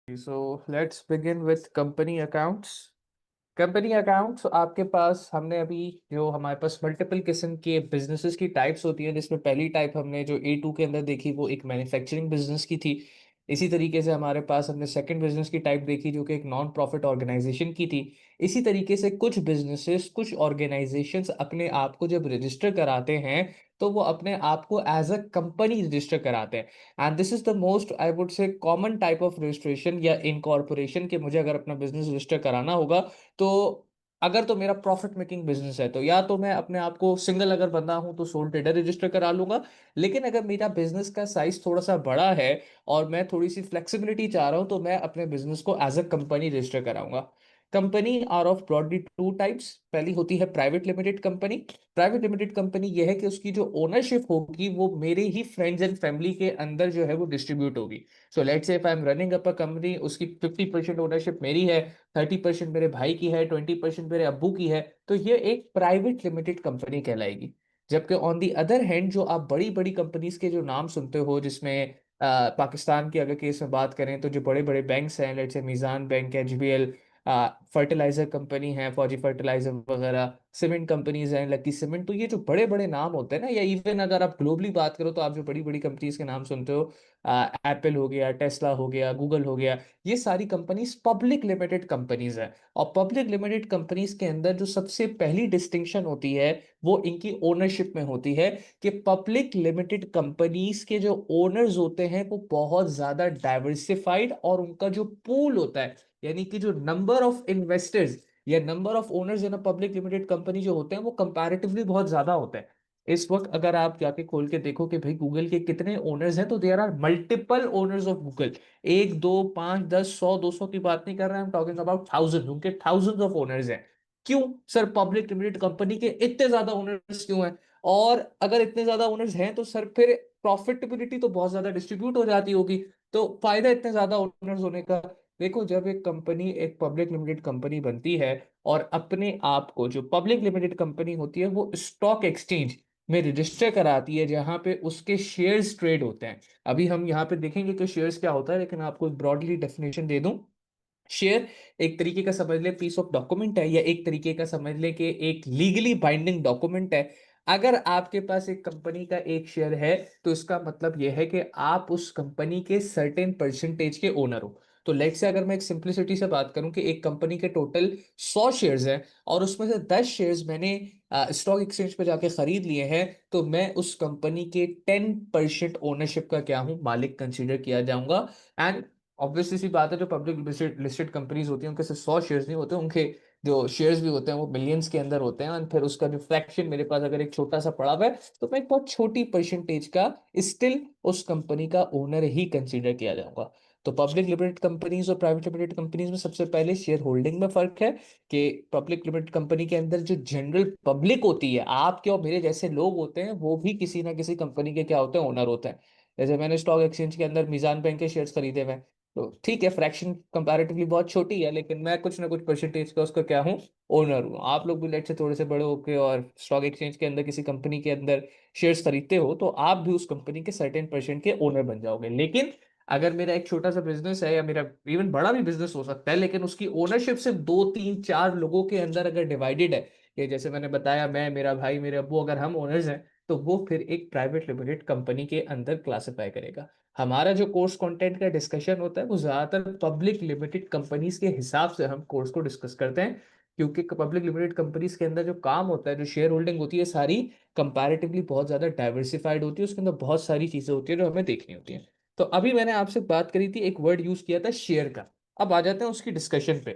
So let's begin with company accounts. Company accounts आपके पास हमने अभी जो हमारे पास मल्टीपल किस्म के बिजनेसेस की टाइप्स होती हैं, जिसमें पहली टाइप हमने जो A2 के अंदर देखी वो एक मैन्युफैक्चरिंग बिजनेस की थी। इसी तरीके से हमारे पास हमने सेकंड बिजनेस की टाइप देखी जो कि एक नॉन प्रॉफिट ऑर्गेनाइजेशन की थी। इसी तरीके से कुछ बिजनेसेस कुछ ऑर्गेनाइजेशंस अपने आप को जब रजिस्टर कराते हैं तो वो अपने आप को एज अ कंपनी रजिस्टर कराते हैं। And this is the most I would say common type of registration या इनकॉर्पोरेशन के मुझे अगर अपना बिजनेस रजिस्टर कराना होगा तो अगर तो मेरा प्रॉफिट मेकिंग बिजनेस है तो या तो मैं अपने आप को सिंगल अगर बंदा हूं तो सोल ट्रेडर रजिस्टर करा लूंगा। लेकिन अगर मेरा बिजनेस का साइज थोड़ा सा बड़ा है और मैं थोड़ी सी फ्लेक्सिबिलिटी चाह रहा हूं तो मैं अपने बिजनेस को एज अ कंपनी रजिस्टर कराऊंगा। Company are of broadly two types. पहली होती है private limited company. Private limited company यह है कि उसकी जो ओनरशिप होगी वो मेरे ही फ्रेंड्स एंड फैमिली के अंदर जो है वो डिस्ट्रीब्यूट होगी। So let's say if I am running up a company, उसकी 50% ओनरशिप मेरी है, 30% मेरे भाई की है, 20% मेरे अब्बू की है, तो ये एक प्राइवेट लिमिटेड कंपनी कहलाएगी। जबकि ऑन दी अदर हैंड जो आप बड़ी बड़ी कंपनीज के जो नाम सुनते हो, जिसमें पाकिस्तान की अगर केस में बात करें तो जो बड़े बड़े बैंक्स हैं, let's say Meezan bank, HBL, fertiliser company है, फौजी फर्टिलाइजर वगैरह, सीमेंट कंपनीज हैं, लकी सीमेंट, तो ये जो बड़े बड़े नाम होते हैं ना, या इवन अगर आप ग्लोबली बात करो तो आप जो बड़ी बड़ी कंपनीज के नाम सुनते हो, एप्पल हो गया, टेस्ला हो गया, गूगल हो गया, ये सारी कंपनीज पब्लिक लिमिटेड कंपनीज है। और पब्लिक लिमिटेड कंपनीज के अंदर जो सबसे पहली डिस्टिंक्शन होती है वो इनकी ओनरशिप में होती है कि पब्लिक लिमिटेड कंपनीज के जो ओनर्स होते हैं वो बहुत ज्यादा डाइवर्सिफाइड, और उनका जो पूल होता है, यानी कि जो नंबर ऑफ इन्वेस्टर्स या number of owners in a public limited company जो होते हैं वो कंपैरेटिवली बहुत ज्यादा होते हैं। इस वक्त अगर आप जाके खोल के देखो कि भाई गूगल के कितने ओनर्स हैं, तो there are multiple owners of Google. एक दो पांच 10 100 200 की बात नहीं कर रहे हैं, हम टॉकिंग अबाउट थाउजेंड, उनके थाउजेंड ऑफ ओनर्स हैं। क्यों सर? पब्लिक लिमिटेड कंपनी के इतने ज्यादा ओनर्स क्यों हैं? और अगर इतने ज्यादा ओनर्स हैं तो सर फिर प्रॉफिटेबिलिटी तो बहुत ज्यादा डिस्ट्रीब्यूट हो जाती होगी। तो फायदा इतने ज्यादा ओनर्स होने का। देखो, जब एक कंपनी एक पब्लिक लिमिटेड कंपनी बनती है और अपने आप को, जो पब्लिक लिमिटेड कंपनी होती है, वो स्टॉक एक्सचेंज में रजिस्टर कराती है जहां पे उसके शेयर्स ट्रेड होते हैं। अभी हम यहाँ पे देखेंगे कि शेयर्स क्या होता है, लेकिन आपको ब्रॉडली डेफिनेशन दे दूं। शेयर एक तरीके का समझ ले पीस ऑफ डॉक्यूमेंट है, या एक तरीके का समझ ले कि एक लीगली बाइंडिंग डॉक्यूमेंट है। अगर आपके पास एक कंपनी का एक शेयर है तो इसका मतलब यह है कि आप उस कंपनी के सर्टेन परसेंटेज के ओनर हो। तो लेट से अगर मैं एक सिंप्लिसिटी से बात करूं कि एक कंपनी के टोटल 100 शेयर्स हैं और उसमें से 10 शेयर्स मैंने स्टॉक एक्सचेंज पे जाके खरीद लिए हैं, तो मैं उस कंपनी के 10% ओनरशिप का क्या हूं? मालिक कंसीडर किया जाऊंगा। एंड ऑब्वियसली सी बात है, जो पब्लिक लिस्टेड कंपनीज होती हैं उनके सिर्फ 100 शेयर्स नहीं होते, उनके जो शेयर्स भी होते हैं वो मिलियंस के अंदर होते हैं। और फिर उसका जो फ्रैक्शन मेरे पास अगर एक छोटा सा पड़ा हुआ है तो मैं एक बहुत छोटी परसेंटेज का स्टिल उस कंपनी का ओनर ही कंसीडर किया जाऊंगा। तो पब्लिक लिमिटेड कंपनीज और प्राइवेट लिमिटेड कंपनीज में सबसे पहले शेयर होल्डिंग में फर्क है कि पब्लिक लिमिटेड कंपनी के अंदर जो जनरल पब्लिक होती है, आपके और मेरे जैसे लोग होते हैं, वो भी किसी ना किसी कंपनी के क्या होते हैं? ओनर होते हैं। जैसे मैंने स्टॉक एक्सचेंज के अंदर मीजान बैंक के शेयर्स खरीदे हुए हैं, तो ठीक है, फ्रैक्शन कंपैरेटिवली बहुत छोटी है, लेकिन मैं कुछ ना कुछ परसेंटेज का उसका क्या हूँ? ओनर हूँ। आप लोग भी लेट से थोड़े से बड़े होके और स्टॉक एक्सचेंज के अंदर किसी कंपनी के अंदर शेयर्स खरीदते हो तो आप भी उस कंपनी के सर्टेन परसेंट के ओनर बन जाओगे। लेकिन अगर मेरा एक छोटा सा बिजनेस है, या मेरा इवन बड़ा भी बिजनेस हो सकता है, लेकिन उसकी ओनरशिप सिर्फ 2 3 4 लोगों के अंदर अगर डिवाइडेड है, कि जैसे मैंने बताया, मैं, मेरा भाई, मेरे अब्बू, अगर हम ओनर्स हैं, तो वो फिर एक प्राइवेट लिमिटेड कंपनी के अंदर क्लासिफाई करेगा। हमारा जो कोर्स कंटेंट का डिस्कशन होता है वो ज्यादातर पब्लिक लिमिटेड कंपनीज के हिसाब से हम कोर्स को डिस्कस करते हैं, क्योंकि पब्लिक लिमिटेड कंपनीज के अंदर जो काम होता है, जो शेयर होल्डिंग होती है, सारी कंपैरेटिवली बहुत ज्यादा डाइवर्सिफाइड होती है, उसके अंदर बहुत सारी चीजें होती है जो हमें देखनी होती है। तो अभी मैंने आपसे बात करी थी, एक वर्ड यूज किया था शेयर का। अब आ जाते हैं उसकी डिस्कशन पे।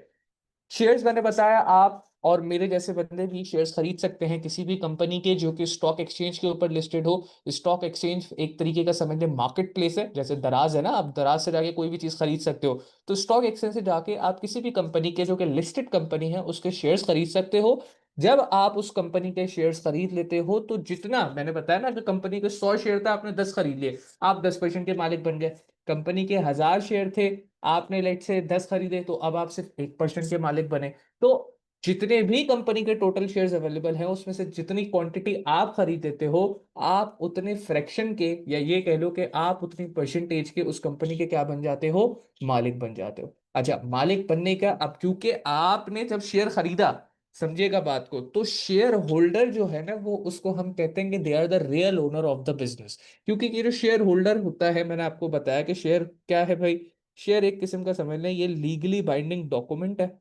शेयर्स मैंने बताया, आप और मेरे जैसे बंदे भी शेयर्स खरीद सकते हैं किसी भी कंपनी के जो कि स्टॉक एक्सचेंज के ऊपर लिस्टेड हो। स्टॉक एक्सचेंज एक तरीके का समझ लें मार्केट प्लेस है, जैसे दराज है ना, आप दराज से जाके कोई भी चीज खरीद सकते हो। तो स्टॉक एक्सचेंज से जाके आप किसी भी कंपनी के जो कि लिस्टेड कंपनी है उसके शेयर्स खरीद सकते हो। जब आप उस कंपनी के शेयर्स खरीद लेते हो तो जितना मैंने बताया ना कि कंपनी के 100 शेयर था, आपने 10 खरीद लिए, आप 10% के मालिक बन गए। कंपनी के 1000 शेयर थे, आपने लेट से 10 खरीदे, तो अब आप सिर्फ 1% के मालिक बने। तो जितने भी कंपनी के टोटल शेयर्स अवेलेबल हैं उसमें से जितनी क्वांटिटी आप खरीदते हो, आप उतने फ्रैक्शन के, या ये कह लो कि आप उतनी परसेंटेज के उस कंपनी के क्या बन जाते हो, मालिक बन जाते हो। अच्छा, मालिक बनने का, अब क्योंकि आपने जब शेयर खरीदा, समझिएगा बात को, तो शेयर होल्डर जो है ना, वो उसको हम कहते हैं कि they are the real owner of the business. क्योंकि ये जो शेयर होल्डर होता है, मैंने आपको बताया कि शेयर क्या है भाई, शेयर एक किस्म का समझ लें ये लीगली बाइंडिंग डॉक्यूमेंट है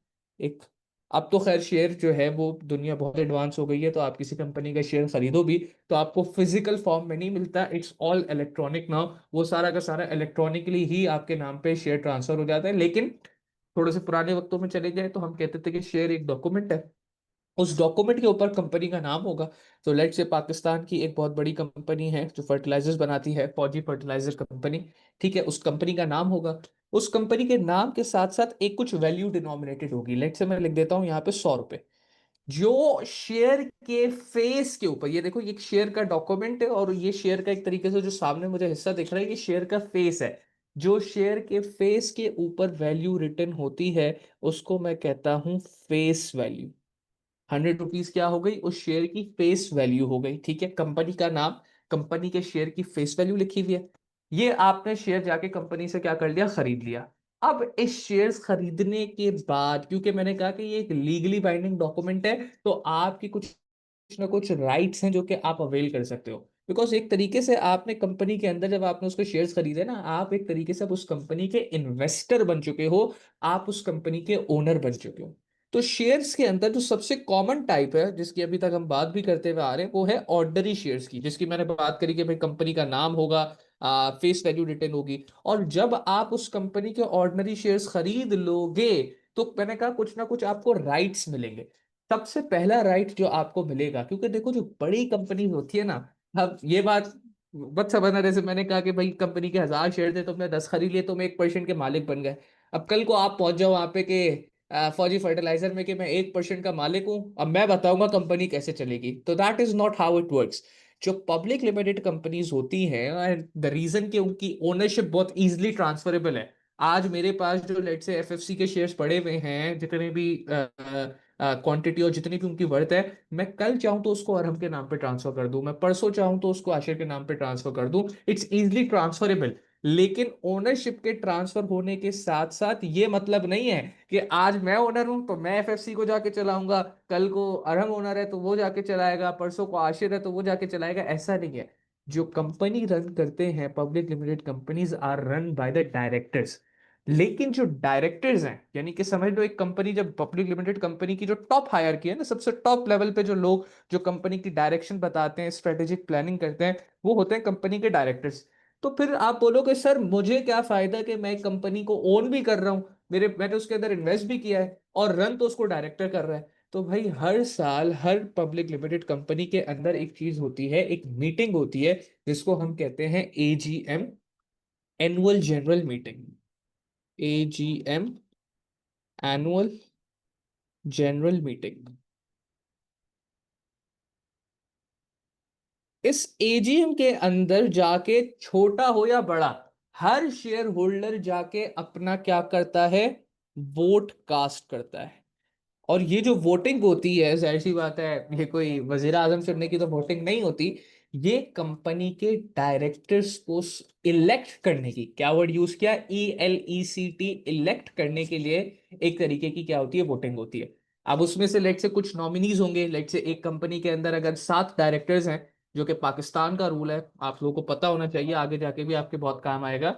एक। अब तो खैर शेयर जो है वो दुनिया बहुत एडवांस हो गई है, तो आप किसी कंपनी का शेयर खरीदो भी तो आपको फिजिकल फॉर्म में नहीं मिलता, इट्स ऑल इलेक्ट्रॉनिक नाउ। वो सारा का सारा इलेक्ट्रॉनिकली ही आपके नाम पे शेयर ट्रांसफर हो जाता है। लेकिन थोड़े से पुराने वक्तों में चले जाए तो हम कहते थे कि शेयर एक डॉक्यूमेंट है, उस डॉक्यूमेंट के ऊपर कंपनी का नाम होगा। तो लेट से पाकिस्तान की एक बहुत बड़ी कंपनी है जो फर्टिलाइजर्स बनाती है, फौजी फर्टिलाइजर कंपनी, ठीक है, उस कंपनी का नाम होगा। उस कंपनी के नाम के साथ साथ एक कुछ वैल्यू डिनोमिनेटेड होगी, लेट से मैं लिख देता हूं यहाँ पे 100 रुपए। जो शेयर के फेस के ऊपर, ये देखो ये एक शेयर का डॉक्यूमेंट है, और ये शेयर का एक तरीके से जो सामने मुझे हिस्सा दिख रहा है ये शेयर का फेस है। जो शेयर के फेस के ऊपर वैल्यू रिटर्न होती है उसको मैं कहता हूं फेस वैल्यू। 100 रुपीज क्या हो गई, उस शेयर की फेस वैल्यू हो गई, ठीक है। कंपनी का नाम, कंपनी के शेयर की फेस वैल्यू लिखी हुई है। ये आपने शेयर जाके कंपनी से क्या कर लिया, खरीद लिया। अब इस शेयर्स खरीदने के बाद, क्योंकि मैंने कहा कि ये एक लीगली बाइंडिंग डॉक्यूमेंट है, तो आपकी कुछ ना कुछ राइट्स हैं जो कि आप अवेल कर सकते हो। बिकॉज एक तरीके से आपने कंपनी के अंदर जब आपने उसके शेयर्स खरीदे ना, आप एक तरीके से अब उस कंपनी के इन्वेस्टर बन चुके हो, आप उस कंपनी के ओनर बन चुके हो। तो शेयर्स के अंदर जो सबसे कॉमन टाइप है जिसकी अभी तक हम बात भी करते हुए आ रहे हैं, वो है ऑर्डनरी शेयर्स की, जिसकी मैंने बात करी कि भाई कंपनी का नाम होगा, फेस वैल्यू रिटर्न होगी। और जब आप उस कंपनी के ऑर्डिनरी शेयर्स खरीद लोगे, तो मैंने कहा कुछ ना कुछ आपको राइट्स मिलेंगे। सबसे पहला राइट जो आपको मिलेगा, क्योंकि देखो जो बड़ी कंपनी होती है ना, अब ये बात मत समझना जैसे मैंने कहा कि भाई कंपनी के 1000 शेयर थे, तुमने 10 खरीद लिए, तुम 1% के मालिक बन गए। अब कल को आप पहुंच जाओ वहां पे कि फौजी फर्टिलाइजर में कि मैं 1% का मालिक हूं, अब मैं बताऊंगा कंपनी कैसे चलेगी, तो that is not how it works. जो पब्लिक लिमिटेड कंपनीज होती हैं, द रीजन कि उनकी ओनरशिप बहुत इजीली ट्रांसफरेबल है। आज मेरे पास जो लेट से एफएफसी के शेयर्स पड़े हुए हैं, जितने भी क्वांटिटी और जितनी भी उनकी वर्थ है, मैं कल चाहूं तो उसको अरहम के नाम पे ट्रांसफर कर दूं, मैं परसों चाहूं तो उसको आशिर के नाम पे ट्रांसफर कर दूं, इट्स इजीली ट्रांसफरेबल। लेकिन ओनरशिप के ट्रांसफर होने के साथ साथ ये मतलब नहीं है कि आज मैं ओनर हूं तो मैं एफएफसी को जाके चलाऊंगा, कल को अरहम ओनर है तो वो जाके चलाएगा, परसों को आशिर है तो वो जाके चलाएगा, ऐसा नहीं है। जो कंपनी रन करते हैं, public limited companies are run by the directors. लेकिन जो डायरेक्टर्स हैं, यानी कि समझ लो एक कंपनी जब पब्लिक लिमिटेड कंपनी की जो टॉप हायर की है ना, सबसे टॉप लेवल पे जो लोग जो कंपनी की डायरेक्शन बताते हैं, स्ट्रेटेजिक प्लानिंग करते हैं, वो होते हैं कंपनी के डायरेक्टर्स। तो फिर आप बोलोगे सर मुझे क्या फायदा कि मैं कंपनी को ओन भी कर रहा हूं, मेरे मैंने उसके अंदर इन्वेस्ट भी किया है और रन तो उसको डायरेक्टर कर रहा है। तो भाई हर साल हर पब्लिक लिमिटेड कंपनी के अंदर एक चीज होती है, एक मीटिंग होती है, जिसको हम कहते हैं AGM, annual general meeting. AGM, annual general meeting. इस एजीएम के अंदर जाके छोटा हो या बड़ा, हर शेयर होल्डर जाके अपना क्या करता है, वोट कास्ट करता है। और ये जो वोटिंग होती है, जाहिर सी बात है ये कोई वजीर आजम चुनने की तो वोटिंग नहीं होती, ये कंपनी के डायरेक्टर्स को इलेक्ट करने की, क्या वर्ड यूज किया, ELECT, इलेक्ट करने के लिए एक तरीके की क्या होती है, वोटिंग होती है। अब उसमें से लेट से कुछ नॉमिनीज होंगे, लेट से एक कंपनी के अंदर अगर 7 डायरेक्टर्स हैं, जो कि पाकिस्तान का रूल है, आप लोगों को पता होना चाहिए, आगे जाके भी आपके बहुत काम आएगा।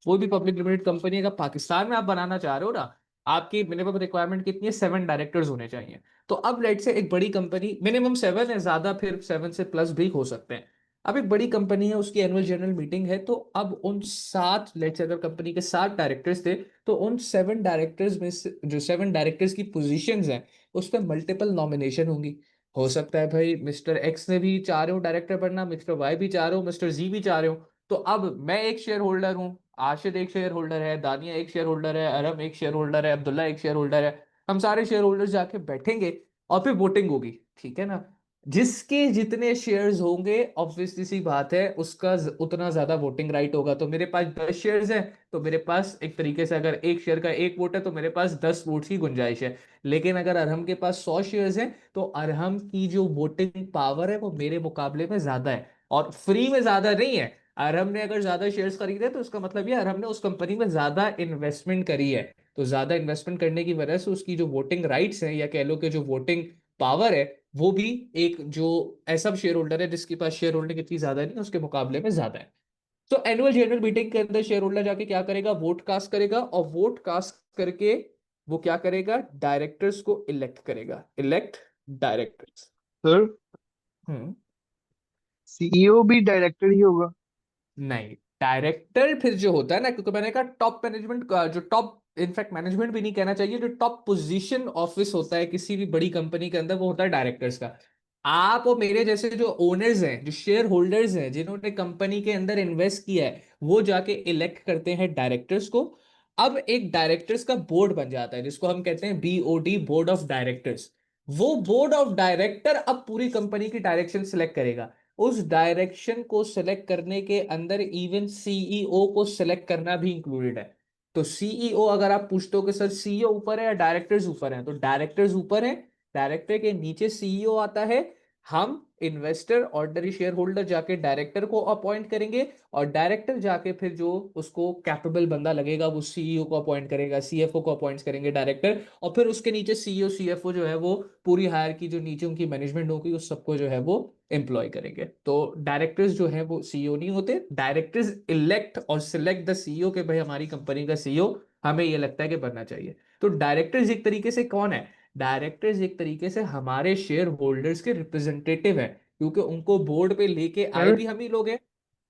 कोई भी पब्लिक लिमिटेड कंपनी अगर पाकिस्तान में आप बनाना चाह रहे हो ना, आपकी मिनिमम रिक्वायरमेंट कितनी है, 7 डायरेक्टर्स होने चाहिए। तो अब लेट से एक बड़ी कंपनी, मिनिमम 7 है, ज्यादा फिर 7 से प्लस भी हो सकते हैं। अब एक बड़ी कंपनी है, उसकी एनुअल जनरल मीटिंग है, तो अब उन 7, लेट से अगर कंपनी के 7 डायरेक्टर्स थे, तो उन 7 डायरेक्टर्स में से जो 7 डायरेक्टर्स की पोजीशंस हैं, उस पर मल्टीपल नॉमिनेशन होंगी। हो सकता है भाई मिस्टर एक्स ने भी चाह रहे हो डायरेक्टर बनना, मिस्टर वाई भी चाह रहे हो, मिस्टर जी भी चाह रहे हो। तो अब मैं एक शेयर होल्डर हूँ, आशिर एक शेयर होल्डर है, दानिया एक शेयर होल्डर है, अरम एक शेयर होल्डर है, अब्दुल्ला एक शेयर होल्डर है। हम सारे शेयर होल्डर्स जाके बैठेंगे और फिर वोटिंग होगी, ठीक है ना। जिसके जितने शेयर्स होंगे ऑब्वियसली सी बात है उसका उतना ज्यादा वोटिंग राइट होगा। तो मेरे पास 10 शेयर्स हैं, तो मेरे पास एक तरीके से अगर एक शेयर का एक वोट है तो मेरे पास 10 वोट्स की गुंजाइश है। लेकिन अगर अरहम के पास 100 शेयर्स हैं तो अरहम की जो वोटिंग पावर है वो मेरे मुकाबले में ज्यादा है, और फ्री में ज्यादा नहीं है। अरहम ने अगर ज्यादा शेयर्स खरीदे तो उसका मतलब ये अरहम ने उस कंपनी में ज्यादा इन्वेस्टमेंट करी है। तो ज्यादा इन्वेस्टमेंट करने की वजह से उसकी जो वोटिंग राइट्स हैं या कह लो कि जो वोटिंग पावर है वो भी एक जो ऐसा शेयर होल्डर है जिसके पास शेयर होल्डिंग इतनी ज्यादा नहीं उसके मुकाबले में ज्यादा है। तो एनुअल जनरल मीटिंग के अंदर शेयर होल्डर जाके क्या करेगा, वोट कास्ट करेगा, और वोट कास्ट करके वो क्या करेगा, डायरेक्टर्स को इलेक्ट करेगा, इलेक्ट डायरेक्टर्स। सर, हम्म। सीईओ भी डायरेक्टर ही होगा? नहीं, डायरेक्टर फिर जो होता है ना, क्योंकि मैंने कहा टॉप मैनेजमेंट का जो टॉप, इनफैक्ट मैनेजमेंट भी नहीं कहना चाहिए, जो टॉप पोजीशन ऑफिस होता है किसी भी बड़ी कंपनी के अंदर वो होता है डायरेक्टर्स का। आप और मेरे जैसे जो ओनर्स हैं, जो शेयर होल्डर्स हैं, जिन्होंने कंपनी के अंदर इन्वेस्ट किया है, वो जाके इलेक्ट करते हैं डायरेक्टर्स को। अब एक डायरेक्टर्स का बोर्ड बन जाता है जिसको हम कहते हैं बीओडी, बोर्ड ऑफ डायरेक्टर्स। वो बोर्ड ऑफ डायरेक्टर अब पूरी कंपनी की डायरेक्शन सिलेक्ट करेगा। उस डायरेक्शन को सिलेक्ट करने के अंदर इवन सीईओ को सिलेक्ट करना भी इंक्लूडेड है। तो सीईओ, अगर आप पूछते हो कि सर सीईओ ऊपर है या डायरेक्टर्स ऊपर है, तो डायरेक्टर्स ऊपर है, डायरेक्टर के नीचे सीईओ आता है। हम इन्वेस्टर ऑर्डिनरी शेयर होल्डर जाके डायरेक्टर को अपॉइंट करेंगे, और डायरेक्टर जाके फिर जो उसको कैपेबल बंदा लगेगा वो सीईओ को अपॉइंट करेगा, सीएफओ को अपॉइंट करेंगे डायरेक्टर, और फिर उसके नीचे सीईओ सीएफओ जो है वो पूरी हायर की जो नीचे उनकी मैनेजमेंट होगी उस सबको जो है वो एम्प्लॉय करेंगे। तो डायरेक्टर्स जो है वो सीईओ नहीं होते, डायरेक्टर्स इलेक्ट और सिलेक्ट द सीईओ के भाई हमारी कंपनी का सीईओ हमें ये लगता है कि बनना चाहिए। तो डायरेक्टर्स एक तरीके से कौन है, डायरेक्टर्स एक तरीके से हमारे शेयर होल्डर्स के रिप्रेजेंटेटिव है, क्योंकि उनको बोर्ड पे लेके आए सर, भी हम ही लोग हैं,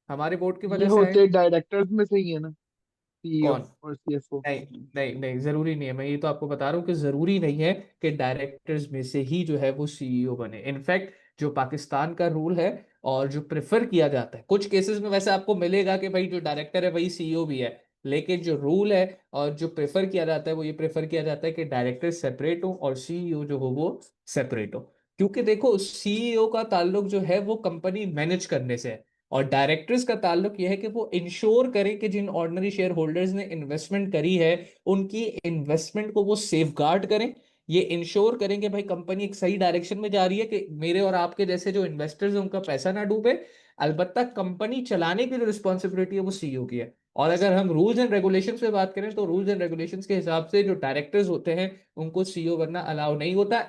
हमारे बोर्ड की ये वजह से आए। होते डायरेक्टर्स में से ही है ना, सीईओ कौन? और सीएफओ? नहीं नहीं नहीं, जरूरी नहीं है, मैं ये तो आपको बता रहा हूँ कि जरूरी नहीं है कि डायरेक्टर्स में से ही जो है वो सीईओ बने। इनफैक्ट जो पाकिस्तान का रूल है और जो प्रेफर किया जाता है, कुछ केसेस में वैसे आपको मिलेगा कि भाई जो डायरेक्टर है वही सीईओ भी है, लेकिन जो रूल है और जो प्रेफर किया जाता है वो ये प्रेफर किया जाता है कि डायरेक्टर सेपरेट हो और सीईओ जो हो वो सेपरेट हो। क्योंकि देखो सीईओ का ताल्लुक जो है वो कंपनी मैनेज करने से है, और डायरेक्टर्स का ताल्लुक यह है कि वो इंश्योर करें कि जिन ऑर्डिनरी शेयर होल्डर्स ने इन्वेस्टमेंट करी है उनकी इन्वेस्टमेंट को वो सेफ गार्ड करें। ये इंश्योर करें कि भाई कंपनी एक सही डायरेक्शन में जा रही है, कि मेरे और आपके जैसे जो इन्वेस्टर्स हैं उनका पैसा ना डूबे। अलबत्ता कंपनी चलाने की जो रिस्पॉन्सिबिलिटी है वो सीईओ की है। और अगर हम रूल्स एंड रेगुलेशंस पे बात करें तो रूल्स एंड रेगुलेशंस के हिसाब से जो डायरेक्टर्स होते हैं उनको सीईओ बनना अलाउ नहीं होता,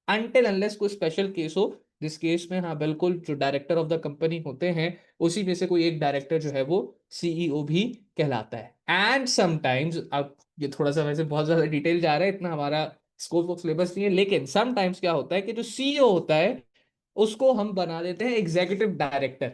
अनटिल अनलेस कोई स्पेशल केस हो, जिस केस में हाँ बिल्कुल जो डायरेक्टर ऑफ द कंपनी होते हैं उसी में से कोई एक डायरेक्टर जो है वो सीईओ भी कहलाता है। एंड समटाइम्स, अब ये थोड़ा सा वैसे बहुत ज्यादा डिटेल जा रहा है, इतना हमारा स्कोप ऑफ सिलेबस नहीं है, लेकिन समटाइम्स क्या होता है कि जो सीईओ होता है उसको हम बना देते हैं एग्जीक्यूटिव डायरेक्टर।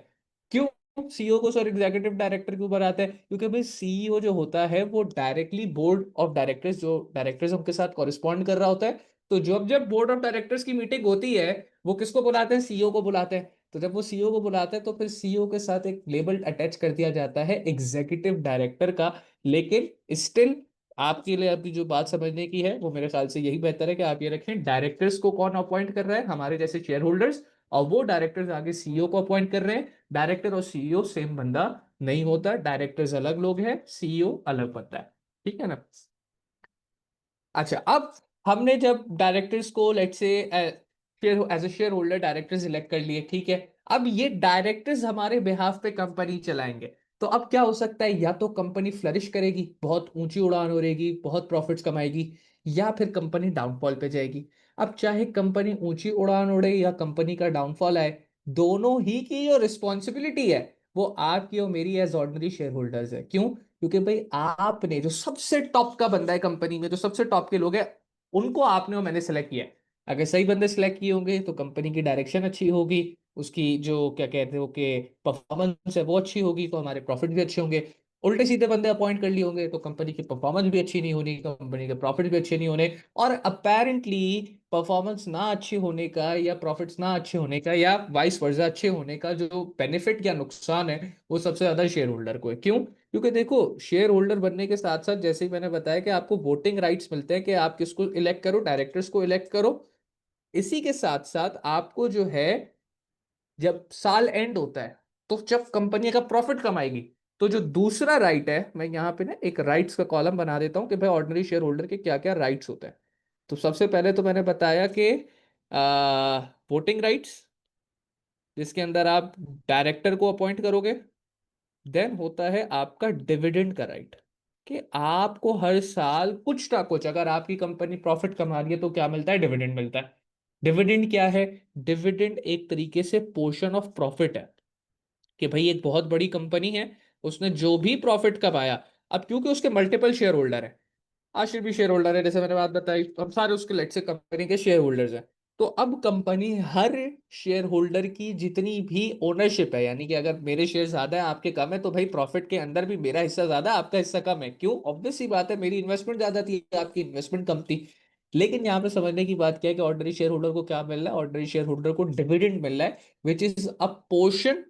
क्यों सीईओ को सर एग्जीक्यूटिव डायरेक्टर क्यों बनाते हैं, क्योंकि भाई सीईओ जो होता है वो डायरेक्टली बोर्ड ऑफ डायरेक्टर्स, जो डायरेक्टर्स उनके साथ कॉरेस्पॉन्ड कर रहा होता है। तो जब जब बोर्ड ऑफ डायरेक्टर्स की मीटिंग होती है वो किसको बुलाते हैं, सीईओ को बुलाते हैं। तो जब वो सीईओ को बुलाते हैं तो फिर सीईओ के साथ एक लेबल अटैच कर दिया जाता है एग्जीक्यूटिव डायरेक्टर का। लेकिन स्टिल आपके लिए अभी जो बात समझने की है वो मेरे ख्याल से यही बेहतर है कि आप ये रखें डायरेक्टर्स को कौन अपॉइंट कर रहा है, हमारे जैसे शेयर होल्डर्स, और वो डायरेक्टर्स आगे सीईओ को अपॉइंट कर रहे हैं। डायरेक्टर और सीईओ सेम बंदा नहीं होता, डायरेक्टर्स अलग लोग हैं, सीईओ अलग बंदा है। ठीक है ना। अच्छा, अब हमने जब डायरेक्टर्स को लेट से share as a shareholder directors elect कर लिए, ठीक है। अब ये डायरेक्टर्स हमारे बिहाफ पे कंपनी चलाएंगे। तो अब क्या हो सकता है, या तो कंपनी फ्लरिश करेगी, बहुत ऊंची उड़ान हो रहेगी, बहुत प्रॉफिट्स कमाएगी, या फिर कंपनी डाउनफॉल पे जाएगी। अब चाहे कंपनी ऊंची उड़ान उड़े या कंपनी का डाउनफॉल आए, दोनों ही की जो रिस्पॉन्सिबिलिटी है वो आपकी और मेरी एज ऑर्डिनरी शेयर होल्डर्स है। क्यों? क्योंकि भाई आपने जो सबसे टॉप का बंदा है कंपनी में, जो सबसे टॉप के लोग हैं, उनको आपने और मैंने सेलेक्ट किया है। अगर सही बंदे सेलेक्ट किए होंगे तो कंपनी की डायरेक्शन अच्छी होगी, उसकी जो क्या कहते हो कि परफॉर्मेंस है वो अच्छी होगी, तो हमारे प्रॉफिट भी अच्छे होंगे। उल्टे सीधे बंदे अपॉइंट कर लिए होंगे तो कंपनी की परफॉर्मेंस भी अच्छी नहीं होनी, कंपनी के प्रॉफिट भी अच्छे नहीं होने। और अपेरेंटली परफॉर्मेंस ना अच्छे होने का या प्रॉफिट्स ना अच्छे होने का या वाइस वर्सा अच्छे होने का जो बेनिफिट या नुकसान है वो सबसे ज्यादा शेयर होल्डर को है। क्यों? क्योंकि देखो शेयर होल्डर बनने के साथ साथ जैसे ही मैंने बताया कि आपको वोटिंग राइट्स मिलते हैं कि आप किसको इलेक्ट करो, डायरेक्टर्स को इलेक्ट करो, इसी के साथ साथ आपको जो है, जब साल एंड होता है, तो जब कंपनी का प्रॉफिट कमाएगी, तो जो दूसरा राइट है, मैं यहाँ पे ना एक राइट्स का कॉलम बना देता हूँ कि भाई ऑर्डिनरी शेयर होल्डर के क्या क्या राइट्स होते हैं। तो सबसे पहले तो मैंने बताया कि वोटिंग राइट्स, जिसके अंदर आप डायरेक्टर को अपॉइंट करोगे। देन होता है आपका डिविडेंड का राइट, कि आपको हर साल कुछ ना कुछ, अगर आपकी कंपनी प्रॉफिट कमा रही है तो क्या मिलता है, डिविडेंड मिलता है। डिविडेंड क्या है? डिविडेंड एक तरीके से पोर्शन ऑफ प्रॉफिट है, कि भाई एक बहुत बड़ी कंपनी है, उसने जो भी प्रॉफिट कमाया, अब क्योंकि उसके मल्टीपल शेयर होल्डर है, आशिर भी शेयर होल्डर है, जैसे मैंने बात बताई, तो हम सारे उसके लेट से कंपनी के शेयर होल्डर्स हैं। तो अब कंपनी हर शेयर होल्डर की जितनी भी ओनरशिप है, यानी कि अगर मेरे शेयर ज्यादा है आपके कम है, तो भाई प्रॉफिट के अंदर भी मेरा हिस्सा ज्यादा है आपका हिस्सा कम है। क्यों? ऑब्वियस सी बात है, मेरी इन्वेस्टमेंट ज्यादा थी आपकी इन्वेस्टमेंट कम थी। लेकिन यहाँ पे समझने की बात क्या है कि ऑर्डिनरी शेयर होल्डर को क्या मिल रहा है? ऑर्डिनरी शेयर होल्डर को डिविडेंड मिल रहा है, which is a portion,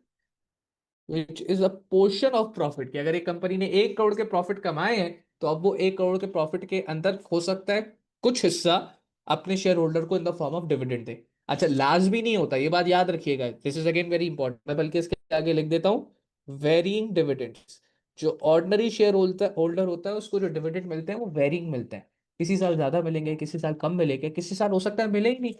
which is a portion of profit. कि अगर एक कंपनी ने 1 करोड़ के प्रॉफिट कमाए हैं, तो अब वो 1 करोड़ के प्रॉफिट के अंदर हो सकता है कुछ हिस्सा अपने शेयर होल्डर को in the form of dividend दे। अच्छा, लाजमी नहीं होता, ये बात याद रखिएगा, this is again very important, मैं बल्कि इसके आगे लिख देता हूँ, वेरिंग डिविडेंड्स। जो ऑर्डिनरी शेयर होल्डर होता है, उसको जो डिविडेंड मिलते हैं वो वेरिंग मिलते हैं। किसी साल ज्यादा मिलेंगे, किसी साल कम मिलेंगे, किसी साल हो सकता है मिले ही नहीं।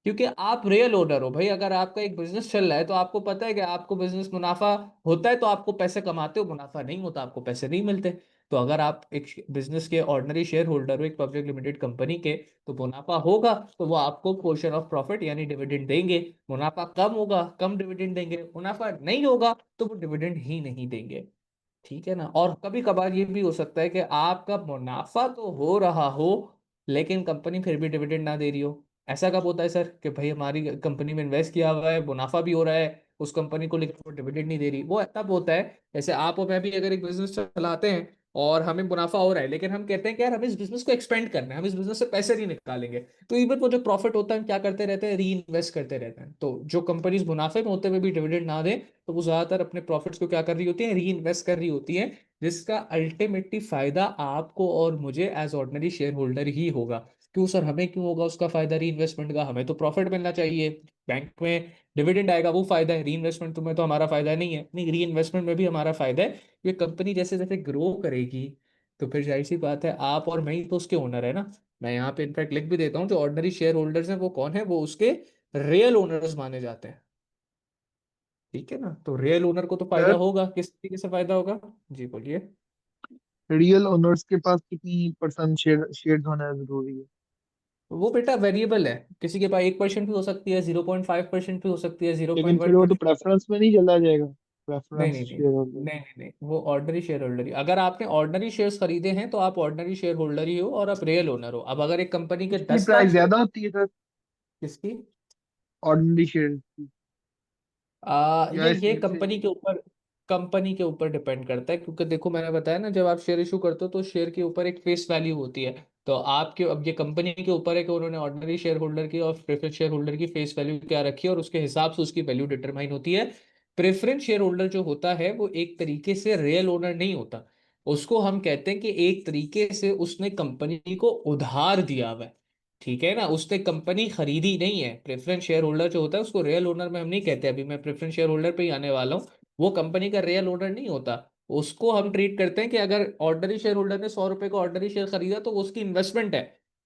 क्योंकि आप रियल ओनर हो भाई, अगर आपका एक बिजनेस चल रहा है तो आपको पता है कि आपको बिजनेस मुनाफा होता है तो आपको पैसे कमाते हो, मुनाफा नहीं होता आपको पैसे नहीं मिलते। तो अगर आप एक बिजनेस के ऑर्डिनरी शेयर होल्डर हो, एक पब्लिक लिमिटेड कंपनी के, तो मुनाफा होगा तो वो आपको पोर्शन ऑफ प्रॉफिट यानी डिविडेंड देंगे। मुनाफा कम होगा, कम डिविडेंड देंगे। मुनाफा नहीं होगा तो वो डिविडेंड ही नहीं देंगे। ठीक है ना? और कभी कभार ये भी हो सकता है कि आपका मुनाफा तो हो रहा हो, लेकिन कंपनी फिर भी डिविडेंड ना दे रही हो। ऐसा कब होता है सर? कि भाई हमारी कंपनी में इन्वेस्ट किया हुआ है, मुनाफा भी हो रहा है उस कंपनी को, लेकिन वो डिविडेंड नहीं दे रही। वो तब होता है, जैसे आप और मैं भी अगर एक बिजनेस चलाते हैं और हमें मुनाफा हो रहा है, लेकिन हम कहते हैं कि यार हमें इस बिजनेस को एक्सपेंड करना है, हम इस बिजनेस से पैसे नहीं निकालेंगे, तो इवन वो जो प्रॉफिट होता है हम क्या करते रहते हैं, री इन्वेस्ट करते रहते हैं। तो जो कंपनीज मुनाफे में होते हुए भी डिविडेंड ना दे, तो वो ज्यादातर अपने प्रॉफिट्स को क्या कर रही होती है, री इन्वेस्ट कर रही होती है, जिसका अल्टीमेटली फायदा आपको और मुझे एज ऑर्डिनरी शेयर होल्डर ही होगा। क्यों सर? हमें क्यों होगा उसका फायदा री इन्वेस्टमेंट का? हमें तो प्रॉफिट मिलना चाहिए, बैंक में डिविडेंड आएगा वो फायदा है, री इन्वेस्टमेंट में तो हमारा फायदा नहीं है। नहीं, री इन्वेस्टमेंट में भी हमारा फायदा है। ये कंपनी जैसे जैसे ग्रो करेगी, तो फिर जाहिर सी बात है आप और मैं ही तो उसके ओनर है ना। मैं यहाँ पे इनफैक्ट लिख भी देता हूँ, जो ऑर्डिनरी शेयर होल्डर्स हैं वो कौन है, वो उसके रियल ओनर्स माने जाते हैं। ठीक है ना? तो रियल ओनर को तो फायदा सर, होगा, किस तरीके से फायदा होगा? जी बोलिए। रियल ओनर्स के पास कितनी परसेंट शेयर होना जरूरी है? वो बेटा वेरिएबल है, किसी के पास 1% भी हो सकती है, 0.5% भी हो सकती है, जीरो लेकिन पॉइंट फिर वन वो तो परसेंट प्रेफरेंस में नहीं चला जाएगा, नहीं प्रेफरेंस नहीं नहीं शेयर होल्डर। नहीं नहीं नहीं, वो ऑर्डिनरी शेयर होल्डर ही। अगर आपने ऑर्डिनरी शेयर्स खरीदे हैं तो आप ऑर्डिनरी शेयर होल्डर ही हो और आप रियल ओनर हो। अब अगर एक कंपनी के उसकी 10 लाख प्राइस शेयर, ज्यादा होती है सर, किसकी? ऑर्डिनरी शेयर की, या ये इसमें से? कंपनी के ऊपर डिपेंड करता है, क्योंकि देखो मैंने बताया ना, जब आप शेयर इशू करते हो तो शेयर के ऊपर एक फेस वैल्यू होती है। तो आपके, अब ये कंपनी के ऊपर है कि उन्होंने ऑर्डिनरी शेयर होल्डर की और प्रेफरेंस शेयर होल्डर की फेस वैल्यू क्या रखी है, और उसके हिसाब से उसकी वैल्यू डिटरमाइन होती है। प्रेफरेंस शेयर होल्डर जो होता है वो एक तरीके से रियल ओनर नहीं होता, उसको हम कहते हैं कि एक तरीके से उसने कंपनी को उधार दिया हुआ है। ठीक है ना? उसने कंपनी खरीदी नहीं है। प्रेफरेंस शेयर होल्डर जो होता है उसको रियल ओनर में हम नहीं कहते, अभी मैं प्रेफरेंस शेयर होल्डर पे ही आने वाला हूँ। वो कंपनी का रियल ओनर नहीं होता। उसको हम ट्रीट करते हैं कि अगर ऑर्डिनरी शेयर होल्डर ने 100 रुपए का ऑर्डिनरी शेयर खरीदा तो वो उसकी इन्वेस्टमेंट है।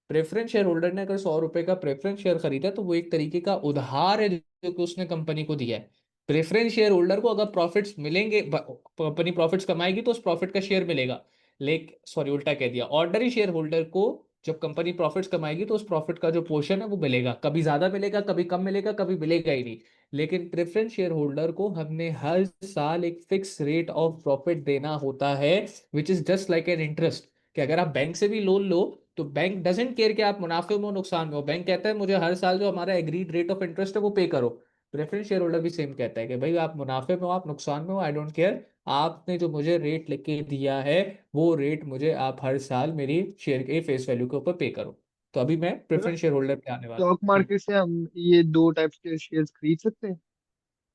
प्रेफरेंस शेयर होल्डर ने अगर 100 रुपए का प्रेफरेंस शेयर खरीदा तो वो एक तरीके का उधार है जो कि उसने कंपनी को दिया है। प्रेफरेंस शेयर होल्डर को अगर प्रॉफिट्स मिलेंगे, कंपनी प्रॉफिट्स कमाएगी तो उस प्रॉफिट का शेयर मिलेगा। लेकिन सॉरी, उल्टा कह दिया, ऑर्डिनरी शेयर होल्डर को जब कंपनी प्रॉफिट्स कमाएगी तो उस प्रॉफिट का जो पोर्शन है वो मिलेगा, कभी ज्यादा मिलेगा, कभी कम मिलेगा, कभी मिलेगा ही नहीं। लेकिन प्रेफरेंस शेयर होल्डर को हमने हर साल एक फिक्स रेट ऑफ प्रॉफिट देना होता है, which is just like an interest. कि अगर आप बैंक से भी लोन लो, तो बैंक डजेंट केयर कि आप मुनाफे में हो नुकसान में हो, बैंक कहता है मुझे हर साल जो हमारा एग्रीड रेट ऑफ इंटरेस्ट है वो पे करो। प्रेफरेंस शेयर होल्डर भी सेम कहता है कि भाई आप मुनाफे में हो, आप नुकसान में हो, आई डोंट केयर, आपने जो मुझे रेट लिख के दिया है वो रेट मुझे आप हर साल मेरी शेयर के फेस वैल्यू के ऊपर पे करो। तो अभी मैं सर, प्रेफरेंस शेयर होल्डर पे आने वाला हूँ स्टॉक जी। मार्केट से हम ये दो टाइप्स के शेयर्स खरीद सकते हैं?